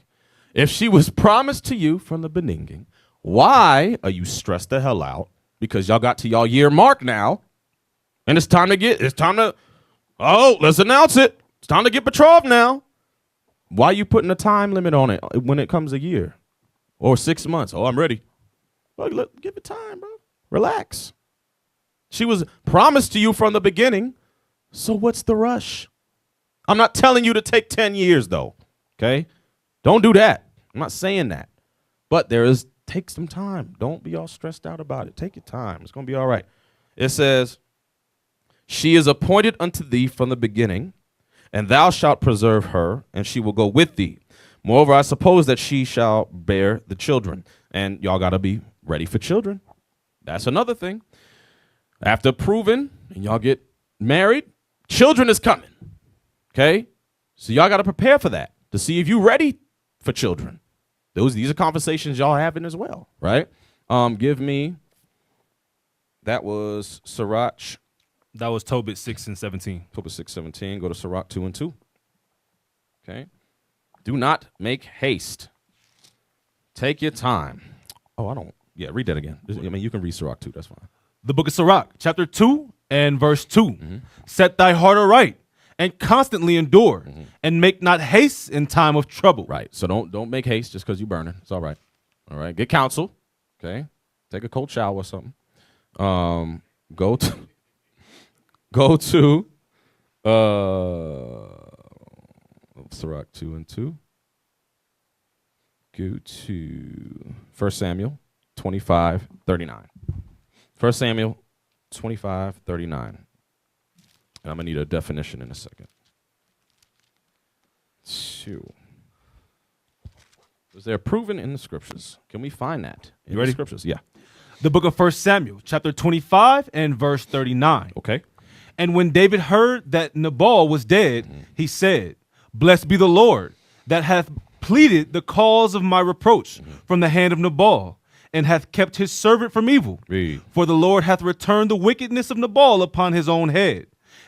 If she was promised to you from the beginning, why are you stressed the hell out? Because y'all got to y'all year mark now, and let's announce it. It's time to get betrothed now. Why are you putting a time limit on it when it comes a year or 6 months? Oh, I'm ready. Well, give it time, bro. Relax. She was promised to you from the beginning, so what's the rush? I'm not telling you to take 10 years, though, okay? Don't do that. I'm not saying that. But take some time. Don't be all stressed out about it. Take your time. It's going to be all right. It says, she is appointed unto thee from the beginning, and thou shalt preserve her, and she will go with thee. Moreover, I suppose that she shall bear the children. And y'all got to be ready for children. That's another thing. After proving, and y'all get married, children is coming. Okay? So y'all got to prepare for that, to see if you're ready for children. These are conversations y'all having as well, right? Give me, that was Sirach That was Tobit 6 and 17. Tobit 6:17. Go to Sirach 2 and 2. Okay. Do not make haste. Take your time. Oh, I don't. Yeah, read that again. I mean, you can read Sirach 2. That's fine. The book of Sirach, chapter 2 and verse 2. Set thy heart aright and constantly endure and make not haste in time of trouble. Right. So don't make haste just because you're burning. It's all right. All right. Get counsel. Okay. Take a cold shower or something. Go to Sirach 2 and 2. Go to 1 Samuel 25:39. 1 Samuel 25:39. And I'm gonna need a definition in a second. Shoot. Is there proven in the scriptures? Can we find that in You ready? the scriptures? Yeah. The book of 1 Samuel, chapter 25 and verse 39. Okay. And when David heard that Nabal was dead, he said, Blessed be the Lord that hath pleaded the cause of my reproach from the hand of Nabal, and hath kept his servant from evil. Read. For the Lord hath returned the wickedness of Nabal upon his own head.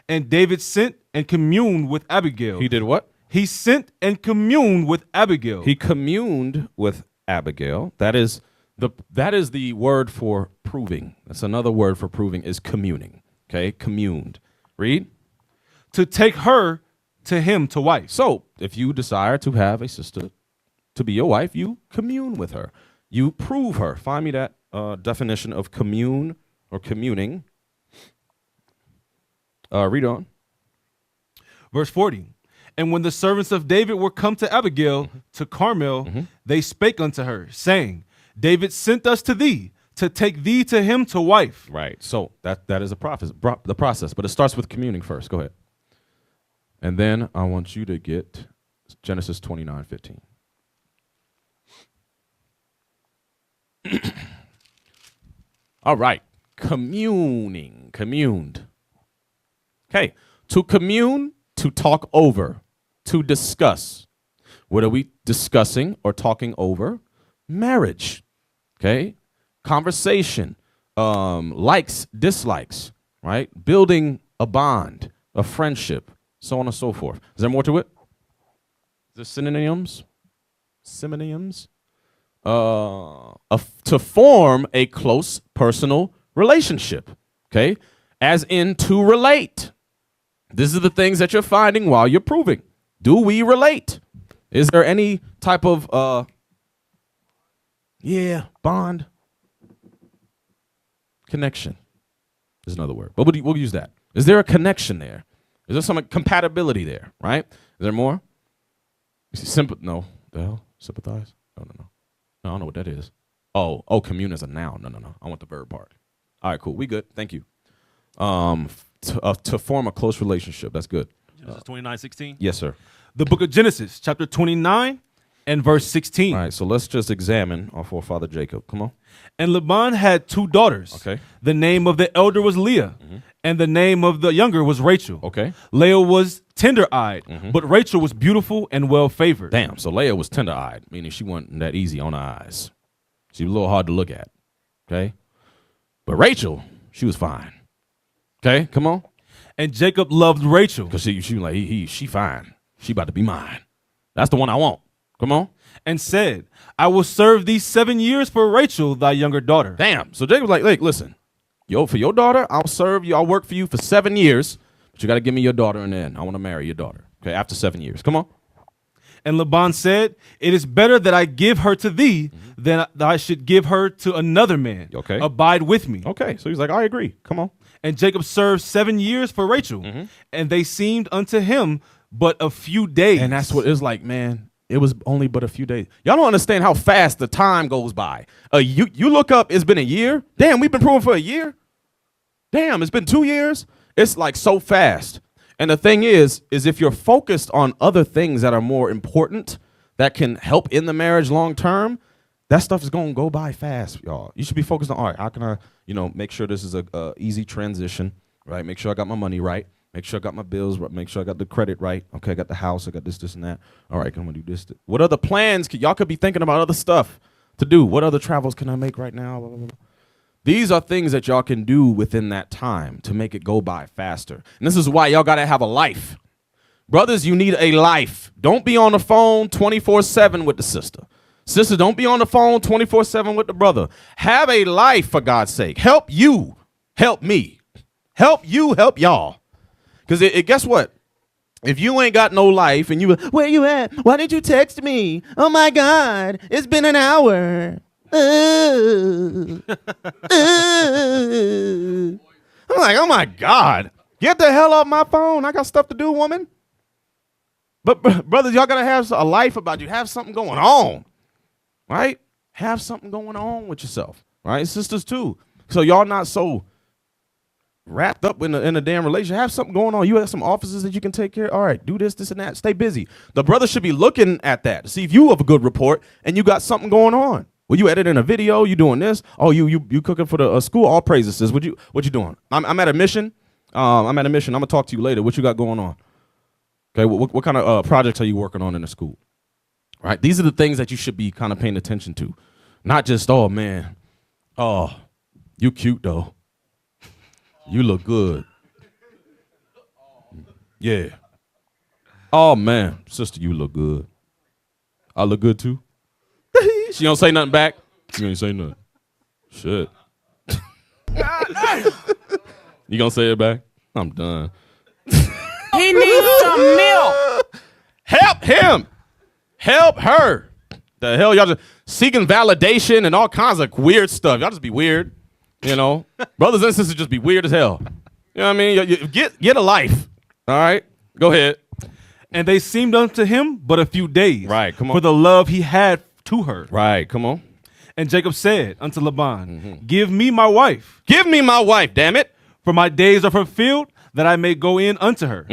And David sent and communed with Abigail. He did what? He sent and communed with Abigail. He communed with Abigail. That is the word for proving. That's another word for proving is communing. Okay, communed. Read. to take her to him to wife. So, if you desire to have a sister to be your wife, you commune with her. You prove her. Find me that definition of commune or communing. Read on. Verse 40. And when the servants of David were come to Abigail to Carmel, they spake unto her, saying, David sent us to thee to take thee to him to wife. Right. So that is the process, but it starts with communing first. Go ahead. And then I want you to get Genesis 29:15. All right. Communed. Okay. To commune, to talk over, to discuss. What are we discussing or talking over? Marriage. Okay. Conversation. Likes, dislikes, right? Building a bond, a friendship, so on and so forth. Is there more to it? Is there synonyms? To form a close personal relationship, okay? As in to relate. These are the things that you're finding while you're proving. Do we relate? Is there any type of, bond? Connection is another word, but we'll use that. Is there a connection there? Is there some compatibility there, right? Is there more? You see, no. The hell? Sympathize? No. No, I don't know what that is. Oh, commune is a noun. No. I want the verb part. All right, cool. We good. Thank you. To form a close relationship. That's good. Genesis 29:16. Yes, sir. The book of Genesis, chapter 29 and verse 16. All right, so let's just examine our forefather Jacob. Come on. And Laban had 2 daughters. Okay. The name of the elder was Leah, and the name of the younger was Rachel. Okay. Leah was tender-eyed, but Rachel was beautiful and well-favored. Damn, so Leah was tender-eyed, meaning she wasn't that easy on her eyes. She was a little hard to look at, okay? But Rachel, she was fine. Okay, come on. And Jacob loved Rachel. Because she was like, she fine. She about to be mine. That's the one I want. Come on. And said, I will serve these 7 years for Rachel, thy younger daughter. Damn. So Jacob was like, listen, for your daughter, I'll serve you. I'll work for you for 7 years, but you got to give me your daughter, and then I want to marry your daughter. Okay, after 7 years. Come on. And Laban said, it is better that I give her to thee than I should give her to another man. Okay. Abide with me. Okay, so he's like, I agree. Come on. And Jacob served 7 years for Rachel, and they seemed unto him but a few days. And that's what it was like, man. It was only but a few days. Y'all don't understand how fast the time goes by. You look up, it's been a year. Damn, we've been proving for a year. Damn, it's been 2 years. It's like so fast. And the thing is if you're focused on other things that are more important that can help in the marriage long term, that stuff is going to go by fast, y'all. You should be focused on, all right, how can I, make sure this is a easy transition, right? Make sure I got my money right. Make sure I got my bills right. Make sure I got the credit right. Okay, I got the house. I got this, and that. All right, I'm going to do this. What other plans? Y'all could be thinking about other stuff to do. What other travels can I make right now? Blah, blah, blah. These are things that y'all can do within that time to make it go by faster. And this is why y'all got to have a life. Brothers, you need a life. Don't be on the phone 24/7 with the sister. Sister, don't be on the phone 24/7 with the brother. Have a life, for God's sake. Help you. Help me. Help you. Help y'all. Because guess what? If you ain't got no life and you, where you at? Why didn't you text me? Oh, my God. It's been an hour. I'm like, oh, my God. Get the hell off my phone. I got stuff to do, woman. But brothers, y'all got to have a life about you. Have something going on, right? Have something going on with yourself, right? Sisters, too. So y'all not so wrapped up in a damn relationship. Have something going on. You have some offices that you can take care of. All right, do this, this, and that. Stay busy. The brother should be looking at that to see if you have a good report and you got something going on. Well, you editing a video, you doing this. Oh, you cooking for the school. All praises, sis. What you doing? I'm at a mission. I'm at a mission. I'm gonna talk to you later. What you got going on? Okay, what kind of projects are you working on in the school? Right, these are the things that you should be kind of paying attention to, not just oh man, oh you cute though. You look good. Yeah. Oh, man. Sister, you look good. I look good, too? She don't say nothing back? You ain't say nothing. Shit. You gonna say it back? I'm done. He needs some milk. Help him. Help her. The hell? Y'all just seeking validation and all kinds of weird stuff. Y'all just be weird. You know, brothers and sisters just be weird as hell. You know what I mean? You get a life. All right, go ahead. And they seemed unto him but a few days. Right, come on. For the love he had to her. Right, come on. And Jacob said unto Laban, give me my wife. Give me my wife, damn it. For my days are fulfilled, that I may go in unto her.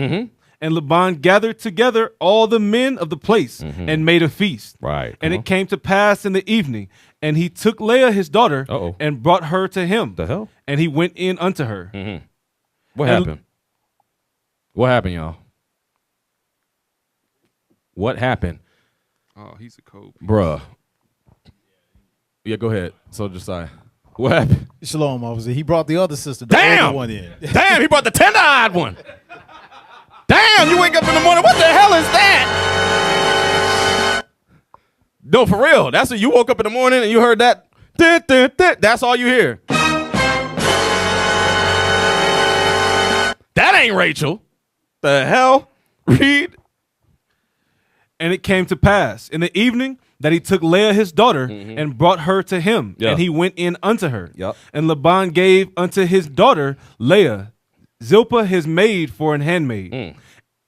And Laban gathered together all the men of the place and made a feast. Right. And it came to pass in the evening, and he took Leah his daughter and brought her to him. The hell? And he went in unto her. What happened? What happened, y'all? What happened? Oh, he's a cold. Bruh. Yeah, go ahead. So Josiah. What happened? Shalom, officer. He brought the other sister, the Damn! older one in. Damn, he brought the tender-eyed one. Damn, you wake up in the morning. What the hell is that? No, for real. That's what you woke up in the morning and you heard that. That's all you hear. That ain't Rachel. The hell? Read. And it came to pass in the evening that he took Leah his daughter and brought her to him. Yeah. And he went in unto her. Yep. And Laban gave unto his daughter Leah Zilpah his maid for an handmaid.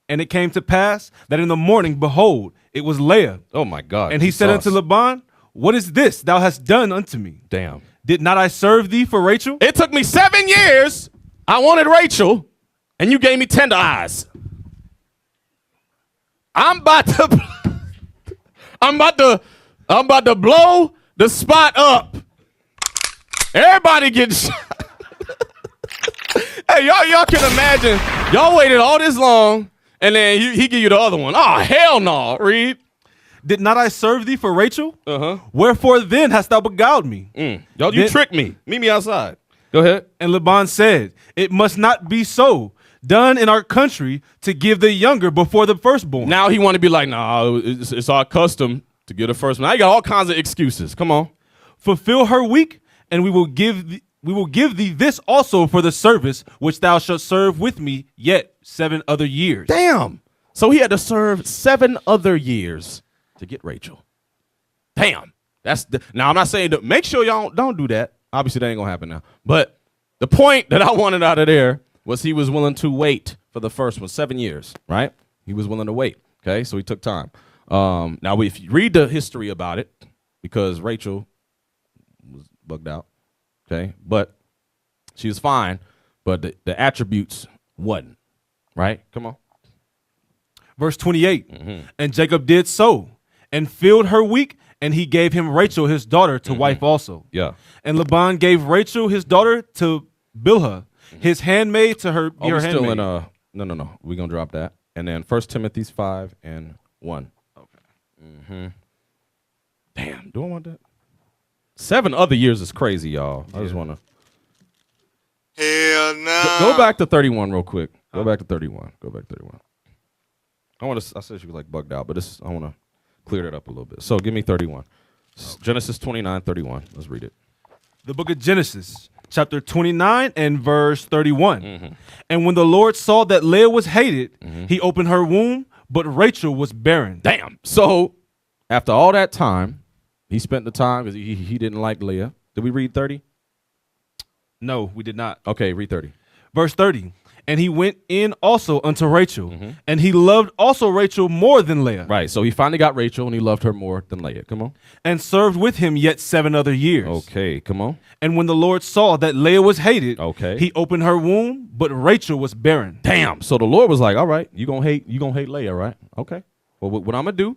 And it came to pass that in the morning, behold, it was Leah. Oh, my God. And he said unto Laban, what is this thou hast done unto me? Damn. Did not I serve thee for Rachel? It took me 7 years. I wanted Rachel, and you gave me tender eyes. I'm about to blow the spot up. Everybody getting shot. Hey, y'all can imagine. Y'all waited all this long, and then he give you the other one. Oh, hell no, Reed. Did not I serve thee for Rachel? Wherefore then hast thou beguiled me? Y'all, you tricked me. Meet me outside. Go ahead. And Laban said, it must not be so done in our country to give the younger before the firstborn. Now he want to be like, nah, it's our custom to give the first one. Now you got all kinds of excuses. Come on. Fulfill her week, and we will give thee this also for the service which thou shalt serve with me yet 7 other years. Damn. So he had to serve 7 other years to get Rachel. Damn. Now I'm not saying that. Make sure y'all don't do that. Obviously that ain't gonna happen now. But the point that I wanted out of there was he was willing to wait for the first one, 7 years, right? He was willing to wait. Okay, so he took time. Now if you read the history about it, because Rachel was bugged out, okay, but she was fine, but the attributes wasn't, right? Come on. Verse 28, and Jacob did so, and filled her week, and he gave him Rachel his daughter to wife also. Yeah. And Laban gave Rachel his daughter to Bilhah, his handmaid to her. Oh, her we're still handmaid. in no. We're gonna drop that. And then 1 Timothy 5:1. Okay. Damn, do I want that? 7 other years is crazy, y'all. I just wanna Hell no. Go back to 31 real quick. Go back to 31. Go back to 31. I said she was like bugged out, but I want to clear that up a little bit. So give me 31. Genesis 29:31. Let's read it. The book of Genesis, chapter 29 and verse 31. Mm-hmm. And when the Lord saw that Leah was hated, he opened her womb, but Rachel was barren. Damn. So after all that time, he spent the time because he didn't like Leah. Did we read 30? No, we did not. Okay, read 30. Verse 30. And he went in also unto Rachel, and he loved also Rachel more than Leah. Right. So he finally got Rachel, and he loved her more than Leah. Come on. And served with him yet 7 other years. Okay, come on. And when the Lord saw that Leah was hated, Okay. he opened her womb, but Rachel was barren. Damn. So the Lord was like, all right, you gonna hate Leah, right? Okay. Well, what I'm gonna do,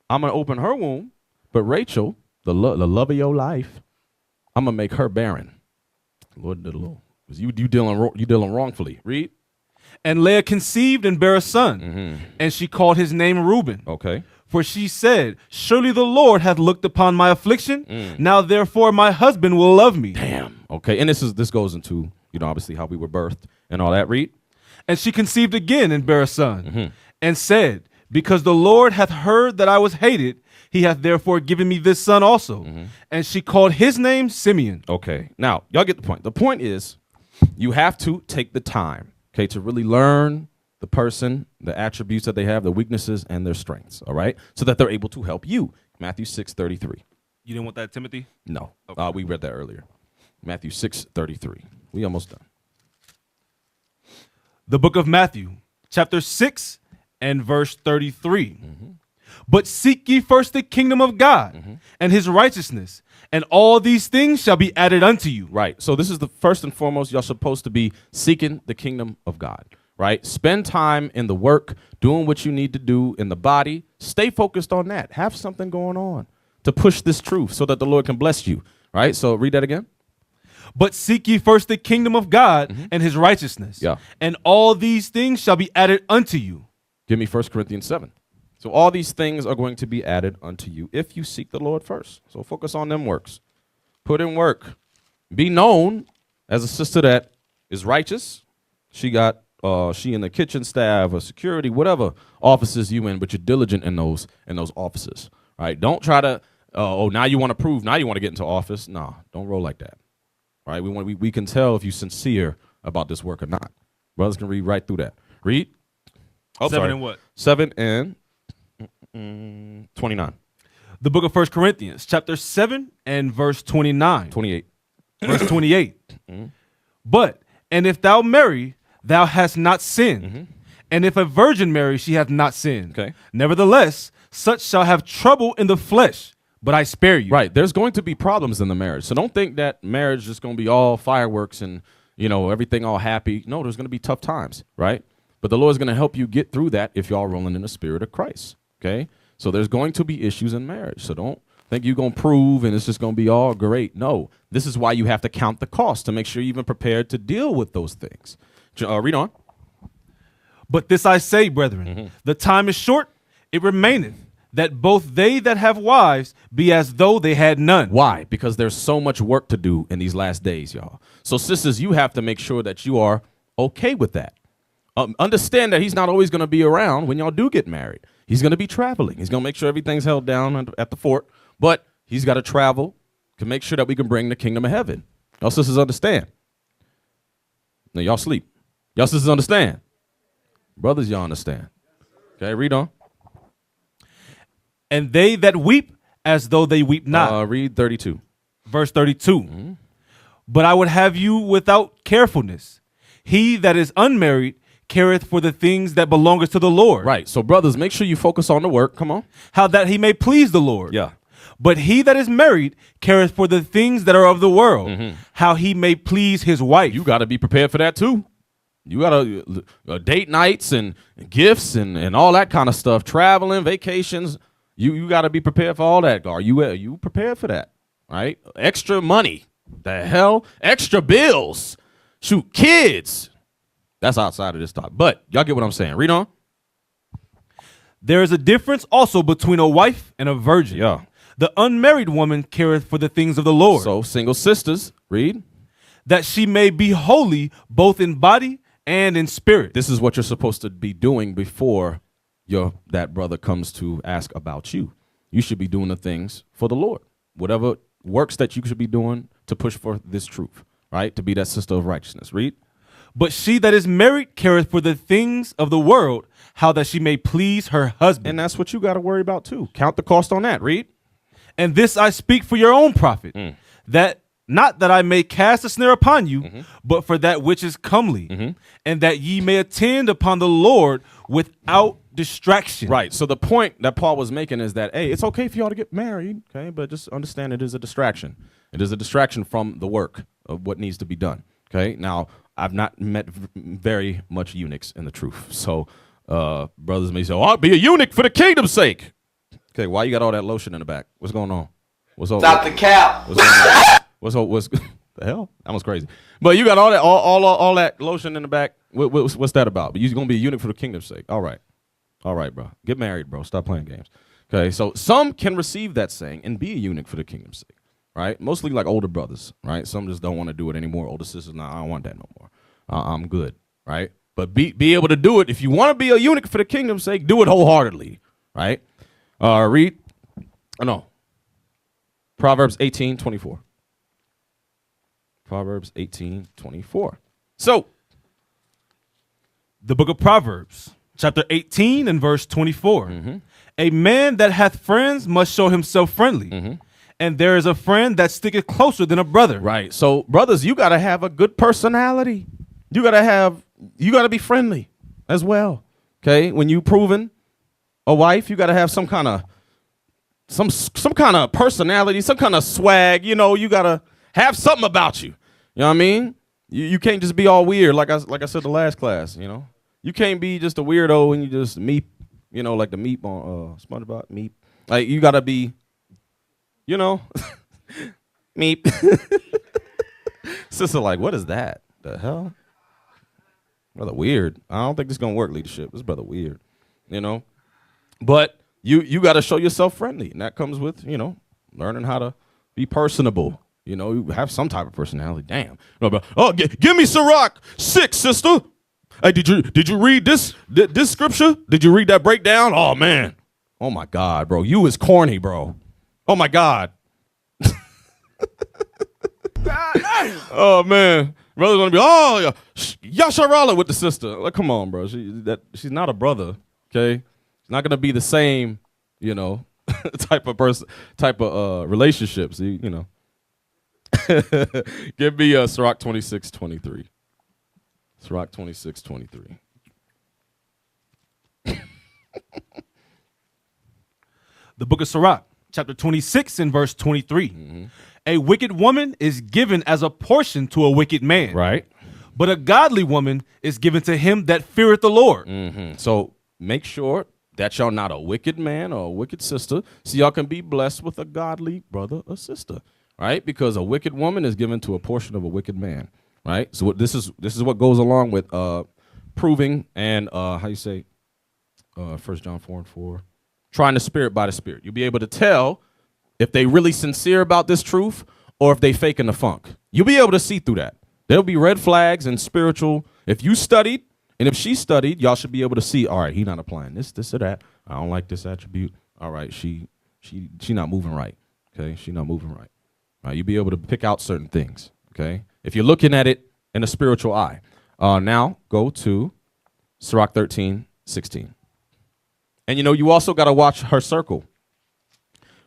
I'm gonna open her womb, but Rachel, the love of your life, I'm gonna make her barren. Lord did a little. You dealing wrongfully. Read. And Leah conceived and bare a son, and she called his name Reuben. Okay. For she said, surely the Lord hath looked upon my affliction. Now therefore my husband will love me. Damn. Okay. And this goes into, obviously how we were birthed and all that. Read. And she conceived again and bare a son, and said, because the Lord hath heard that I was hated, he hath therefore given me this son also. And she called his name Simeon. Okay. Now, y'all get the point. The point is, you have to take the time, okay, to really learn the person, the attributes that they have, the weaknesses, and their strengths, all right? So that they're able to help you. Matthew 6:33. You didn't want that, Timothy? No. Okay. We read that earlier. Matthew 6:33. We almost done. The book of Matthew, chapter 6 and verse 33. But seek ye first the kingdom of God and his righteousness, and all these things shall be added unto you. Right. So this is the first and foremost, you're supposed to be seeking the kingdom of God, right? Spend time in the work, doing what you need to do in the body. Stay focused on that. Have something going on to push this truth so that the Lord can bless you, right? So read that again. But seek ye first the kingdom of God and his righteousness, and all these things shall be added unto you. Give me 1 Corinthians 7. So all these things are going to be added unto you if you seek the Lord first. So focus on them works. Put in work. Be known as a sister that is righteous. She in the kitchen staff or security, whatever offices you in, but you're diligent in those offices. Right? Don't try to now you want to prove, now you want to get into office. No, don't roll like that. Right? We can tell if you're sincere about this work or not. Brothers can read right through that. Read. 7 and what? 7 and 29. The book of 1 Corinthians, chapter 7 and verse 29. 28. Verse 28. But, and if thou marry, thou hast not sinned. And if a virgin marry, she hath not sinned. Okay. Nevertheless, such shall have trouble in the flesh, but I spare you. Right. There's going to be problems in the marriage. So don't think that marriage is going to be all fireworks and, everything all happy. No, there's going to be tough times, right? But the Lord's going to help you get through that if y'all rolling in the spirit of Christ. Okay. So there's going to be issues in marriage. So don't think you're going to prove and it's just going to be all great. No, this is why you have to count the cost to make sure you're even prepared to deal with those things. Read on. But this I say, brethren, the time is short, it remaineth, that both they that have wives be as though they had none. Why? Because there's so much work to do in these last days, y'all. So sisters, you have to make sure that you are okay with that. Understand that he's not always going to be around when y'all do get married. He's going to be traveling. He's going to make sure everything's held down at the fort, but he's got to travel to make sure that we can bring the kingdom of heaven. Y'all sisters understand. Now y'all sleep. Y'all sisters understand. Brothers, y'all understand. Okay, read on. And they that weep as though they weep not. Read 32. Verse 32. But I would have you without carefulness. He that is unmarried careth for the things that belongeth to the Lord. Right. So brothers, make sure you focus on the work. Come on. How that he may please the Lord. Yeah. But he that is married careth for the things that are of the world, how he may please his wife. You got to be prepared for that too. You got to date nights and gifts and all that kind of stuff, traveling, vacations. You got to be prepared for all that. Are you prepared for that? Right? Extra money. The hell? Extra bills. Shoot, kids. That's outside of this topic. But y'all get what I'm saying. Read on. There is a difference also between a wife and a virgin. Yeah. The unmarried woman careth for the things of the Lord. So single sisters, read. that she may be holy both in body and in spirit. This is what you're supposed to be doing before that brother comes to ask about you. You should be doing the things for the Lord. Whatever works that you should be doing to push for this truth, right? To be that sister of righteousness. Read. But she that is married careth for the things of the world, how that she may please her husband. And that's what you got to worry about too. Count the cost on that. Read. And this I speak for your own profit, that not that I may cast a snare upon you, but for that which is comely, and that ye may attend upon the Lord without distraction. Right. So the point that Paul was making is that, hey, it's okay for y'all to get married, okay? But just understand it is a distraction. It is a distraction from the work of what needs to be done, okay? Now, I've not met very much eunuchs in the truth. So brothers may say, oh, I'll be a eunuch for the kingdom's sake. Okay, why you got all that lotion in the back? What's going on? Stop the cap. What's the hell? That was crazy. But you got all that lotion in the back. What's that about? But you're gonna be a eunuch for the kingdom's sake. All right, bro. Get married, bro. Stop playing games. Okay, so some can receive that saying and be a eunuch for the kingdom's sake, right? Mostly like older brothers, right? Some just don't want to do it anymore. Older sisters, nah, I don't want that no more. I'm good, right? But be able to do it. If you want to be a eunuch for the kingdom's sake, do it wholeheartedly, right? Read. No. Proverbs 18:24. Proverbs 18:24. So, the book of Proverbs, chapter 18 and verse 24. A man that hath friends must show himself friendly, and there is a friend that sticketh closer than a brother. Right. So, brothers, you got to have a good personality. You got to be friendly as well. Okay? When you proving a wife, you got to have some kind of personality, some kind of swag. You know, you got to have something about you. You know what I mean? You can't just be all weird like I said the last class, you know? You can't be just a weirdo and you just meep, you know, like the meep on SpongeBob, meep. Like, you got to be, you know, meep. Sister like, what is that? The hell? Brother weird. I don't think this is going to work, leadership. This brother weird, you know? But you got to show yourself friendly, and that comes with, you know, learning how to be personable. You know, you have some type of personality. Damn. No, but, give me Sirach 6, sister. Hey, did you read this scripture? Did you read that breakdown? Oh man. Oh my God, bro. You is corny, bro. Oh my God. Oh man. Brother's gonna be Yasharala with the sister. Like, come on, bro. She's not a brother. Okay. It's not gonna be the same, you know, type of relationships. You know. Give me Sirach 26:23. Sirach 26:23. The book of Sirach, chapter 26 and verse 23. A wicked woman is given as a portion to a wicked man. Right. But a godly woman is given to him that feareth the Lord. So make sure that y'all not a wicked man or a wicked sister, so y'all can be blessed with a godly brother or sister. Right, because a wicked woman is given to a portion of a wicked man. Right, so this is what goes along with proving and how you say 1 John 4:4, trying the spirit by the spirit. You'll be able to tell if they really sincere about this truth or if they faking the funk. You'll be able to see through that. There'll be red flags and spiritual. If you studied and if she studied, y'all should be able to see. All right, he not applying this or that. I don't like this attribute. All right, she not moving right. Okay, she not moving right. You'll be able to pick out certain things, okay? If you're looking at it in a spiritual eye. Now, go to Sirach 13:16. And, you know, you also got to watch her circle.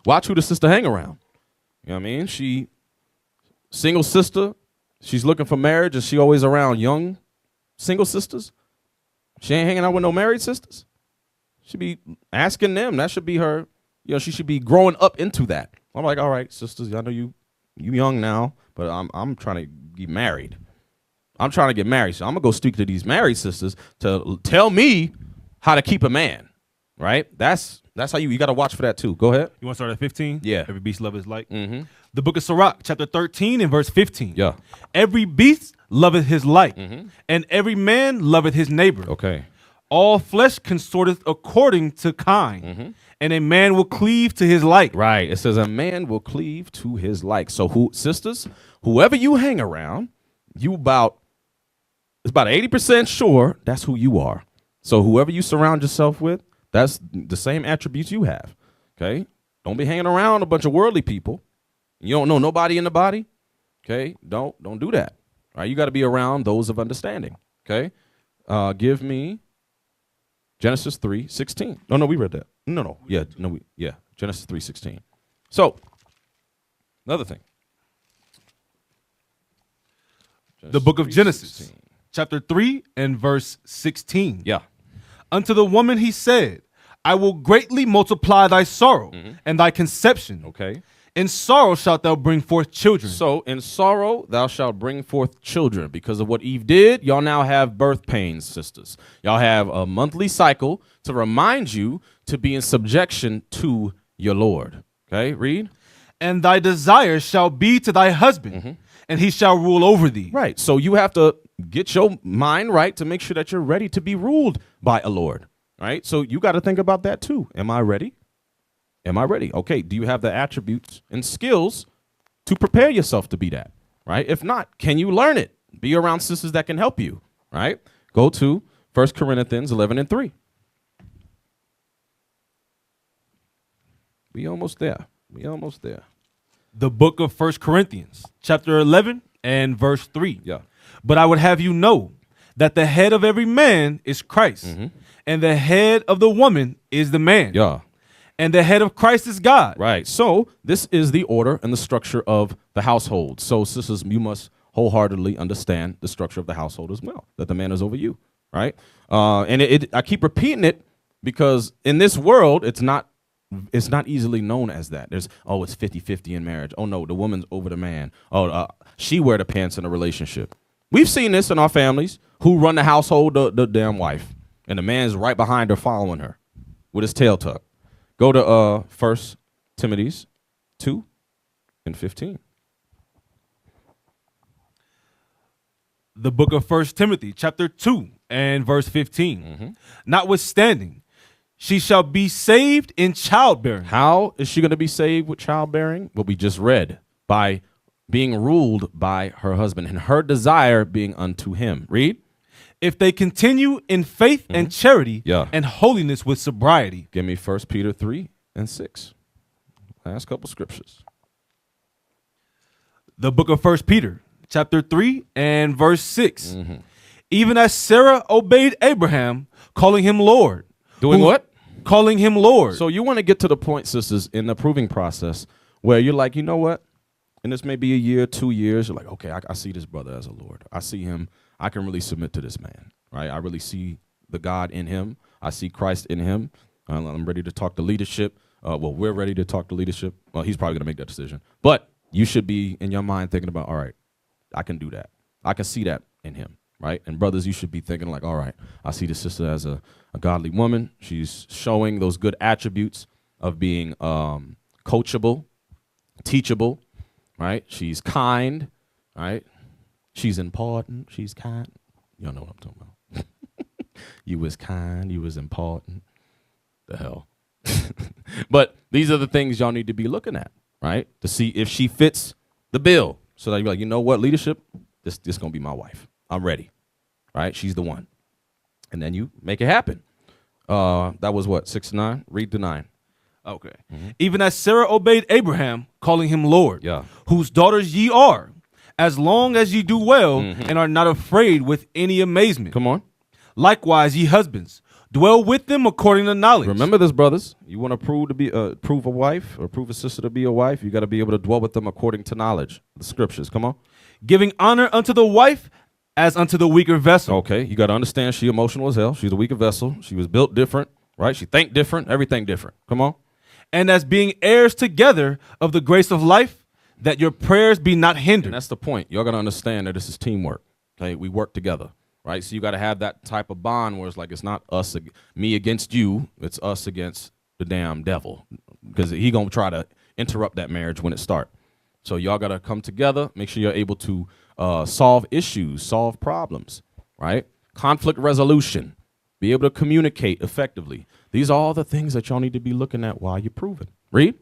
Watch who the sister hang around. You know what I mean? She, single sister, she's looking for marriage. Is she always around young single sisters? She ain't hanging out with no married sisters? She be asking them. That should be her. You know, she should be growing up into that. I'm like, all right, sisters, I know you young now, but I'm trying to get married. I'm trying to get married, so I'm gonna go speak to these married sisters to tell me how to keep a man. Right? That's how you got to watch for that too. Go ahead. You want to start at 15? Yeah. Every beast loveth his like. The book of Sirach, chapter 13 and verse 15. Yeah. Every beast loveth his like, and every man loveth his neighbor. Okay. All flesh consorteth according to kind, and a man will cleave to his like. Right. It says a man will cleave to his like. So sisters, whoever you hang around, it's about 80% sure that's who you are. So whoever you surround yourself with, that's the same attributes you have. Okay? Don't be hanging around a bunch of worldly people. You don't know nobody in the body. Okay? Don't do that. All right? You got to be around those of understanding. Okay? Give me Genesis 3:16. No, we read that. No. Yeah, Genesis 3:16. So, another thing. The book of Genesis, chapter 3 and verse 16. Yeah. Unto the woman he said, I will greatly multiply thy sorrow and thy conception. Okay. In sorrow shalt thou bring forth children. So in sorrow thou shalt bring forth children. Because of what Eve did, y'all now have birth pains, sisters. Y'all have a monthly cycle to remind you to be in subjection to your Lord. Okay, read. And thy desire shall be to thy husband, and he shall rule over thee. Right. So you have to get your mind right to make sure that you're ready to be ruled by a Lord. Right. So you got to think about that too. Am I ready? Am I ready? Okay. Do you have the attributes and skills to prepare yourself to be that? Right. If not, can you learn it? Be around sisters that can help you. Right. Go to 1 Corinthians 11:3. We almost there. The book of 1 Corinthians, chapter 11 and verse 3. Yeah. But I would have you know that the head of every man is Christ, and the head of the woman is the man. Yeah. And the head of Christ is God. Right. So this is the order and the structure of the household. So sisters, you must wholeheartedly understand the structure of the household as well, that the man is over you. Right. And I keep repeating it because in this world, it's not easily known as that. There's, it's 50-50 in marriage. Oh, no, the woman's over the man. She wear the pants in a relationship. We've seen this in our families. Who run the household? The damn wife. And the man's right behind her following her with his tail tucked. Go to 1 Timothy 2 and 15. The book of 1 Timothy, chapter 2 and verse 15. Notwithstanding, she shall be saved in childbearing. How is she going to be saved with childbearing? What we just read, by being ruled by her husband and her desire being unto him. Read. If they continue in faith and charity Yeah. and holiness with sobriety. Give me 1 Peter 3 and 6. Last couple scriptures. The book of 1 Peter, chapter 3 and verse 6. Even as Sarah obeyed Abraham, calling him Lord. Doing what? Calling him Lord. So you want to get to the point, sisters, in the proving process where you're like, you know what? And this may be a year, 2 years. You're like, okay, I see this brother as a Lord. I see him. I can really submit to this man, right? I really see the God in him. I see Christ in him. I'm ready to talk to leadership. We're ready to talk to leadership. Well, he's probably going to make that decision. But you should be in your mind thinking about, all right, I can do that. I can see that in him, right? And brothers, you should be thinking like, all right, I see this sister as a godly woman. She's showing those good attributes of being coachable, teachable, right? She's kind, right? She's important. She's kind. Y'all know what I'm talking about. You was kind. You was important. The hell. But these are the things y'all need to be looking at, right? To see if she fits the bill. So that you're like, you know what, leadership, this going to be my wife. I'm ready, right? She's the one. And then you make it happen. That was what, 6 to 9? Read the 9. Okay. Even as Sarah obeyed Abraham, calling him Lord, Yeah. whose daughters ye are, as long as ye do well and are not afraid with any amazement. Come on. Likewise, ye husbands, dwell with them according to knowledge. Remember this, brothers. You want to prove a wife or prove a sister to be a wife, you got to be able to dwell with them according to knowledge. The scriptures. Come on. Giving honor unto the wife as unto the weaker vessel. Okay. You got to understand she emotional as hell. She's a weaker vessel. She was built different, right? She think different, everything different. Come on. And as being heirs together of the grace of life, that your prayers be not hindered. And that's the point. Y'all got to understand that this is teamwork. Okay. We work together. Right, so you got to have that type of bond where it's like it's not me against you, it's us against the damn devil, because he gonna try to interrupt that marriage when it start. So y'all got to come together, make sure you're able to solve issues, solve problems, right? Conflict resolution, be able to communicate effectively. These are all the things that y'all need to be looking at while you're proving. Read.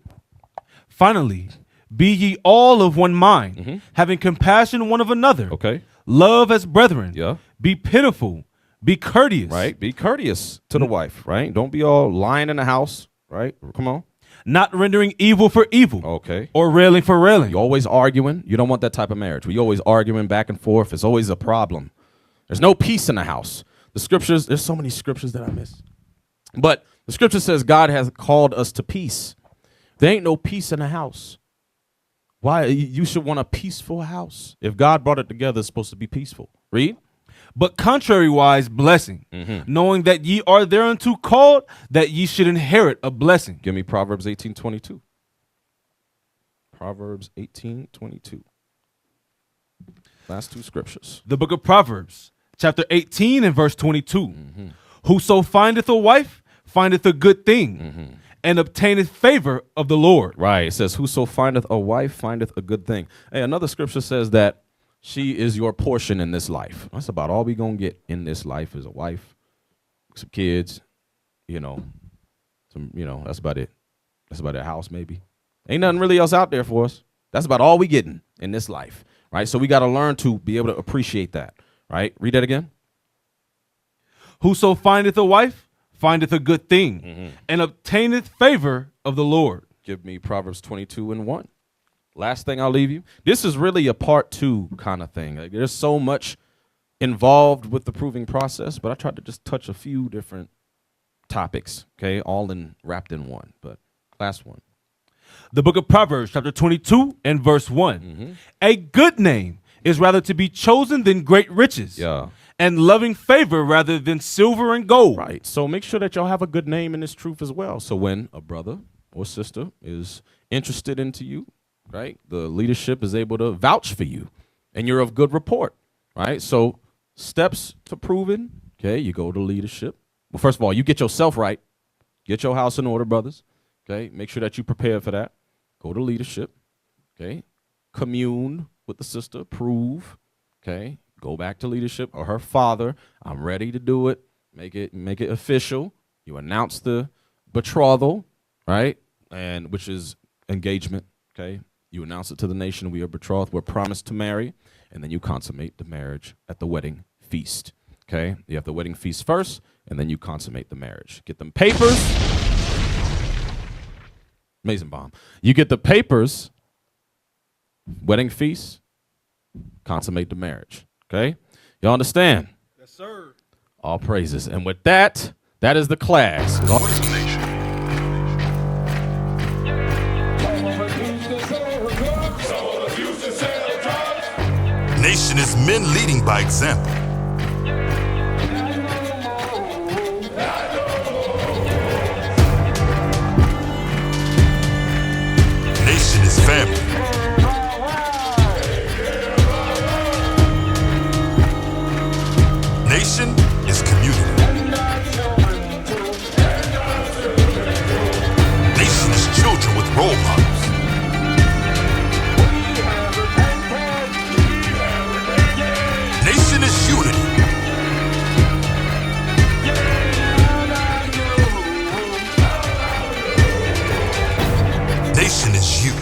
Finally, be ye all of one mind, having compassion one of another. Okay. Love as brethren. Yeah. Be pitiful. Be courteous. Right? Be courteous to the wife, right? Don't be all lying in the house, right? Come on. Not rendering evil for evil. Okay. Or railing for railing. You always arguing. You don't want that type of marriage. We always arguing back and forth. It's always a problem. There's no peace in the house. The scriptures, there's so many scriptures that I miss. But the scripture says God has called us to peace. There ain't no peace in the house. Why? You should want a peaceful house. If God brought it together, it's supposed to be peaceful. Read. But contrariwise blessing, knowing that ye are thereunto called, that ye should inherit a blessing. Give me Proverbs 18:22. Proverbs 18:22. Last two scriptures. The book of Proverbs, chapter 18 and verse 22. Whoso findeth a wife findeth a good thing, and obtaineth favor of the Lord. Right. It says, whoso findeth a wife findeth a good thing. Hey, another scripture says that she is your portion in this life. That's about all we going to get in this life is a wife, some kids, that's about it. That's about a house maybe. Ain't nothing really else out there for us. That's about all we getting in this life, right? So we got to learn to be able to appreciate that, right? Read that again. Whoso findeth a wife findeth a good thing, and obtaineth favor of the Lord. Give me Proverbs 22:1. Last thing I'll leave you. This is really a part 2 kind of thing. Like, there's so much involved with the proving process, but I tried to just touch a few different topics, okay, all wrapped in one. But last one. The book of Proverbs, chapter 22 and verse 1. A good name is rather to be chosen than great riches. Yeah. And loving favor rather than silver and gold. Right. So make sure that y'all have a good name in this truth as well. So when a brother or sister is interested into you, right, the leadership is able to vouch for you and you're of good report, right? So steps to proving, okay, you go to leadership. Well, first of all, you get yourself right. Get your house in order, brothers, okay? Make sure that you prepare for that. Go to leadership, okay? Commune with the sister, prove, okay? Go back to leadership or her father. I'm ready to do it. Make it official. You announce the betrothal, right? And which is engagement, okay? You announce it to the nation. We are betrothed. We're promised to marry. And then you consummate the marriage at the wedding feast, okay? You have the wedding feast first, and then you consummate the marriage. Get them papers. Amazing bomb. You get the papers, wedding feast, consummate the marriage. Okay? Y'all understand? Yes, sir. All praises. And with that, that is the class. Nation is men leading by example. Nation is family. Nation is community. Nation is children with role models. Nation is unity. Nation is you.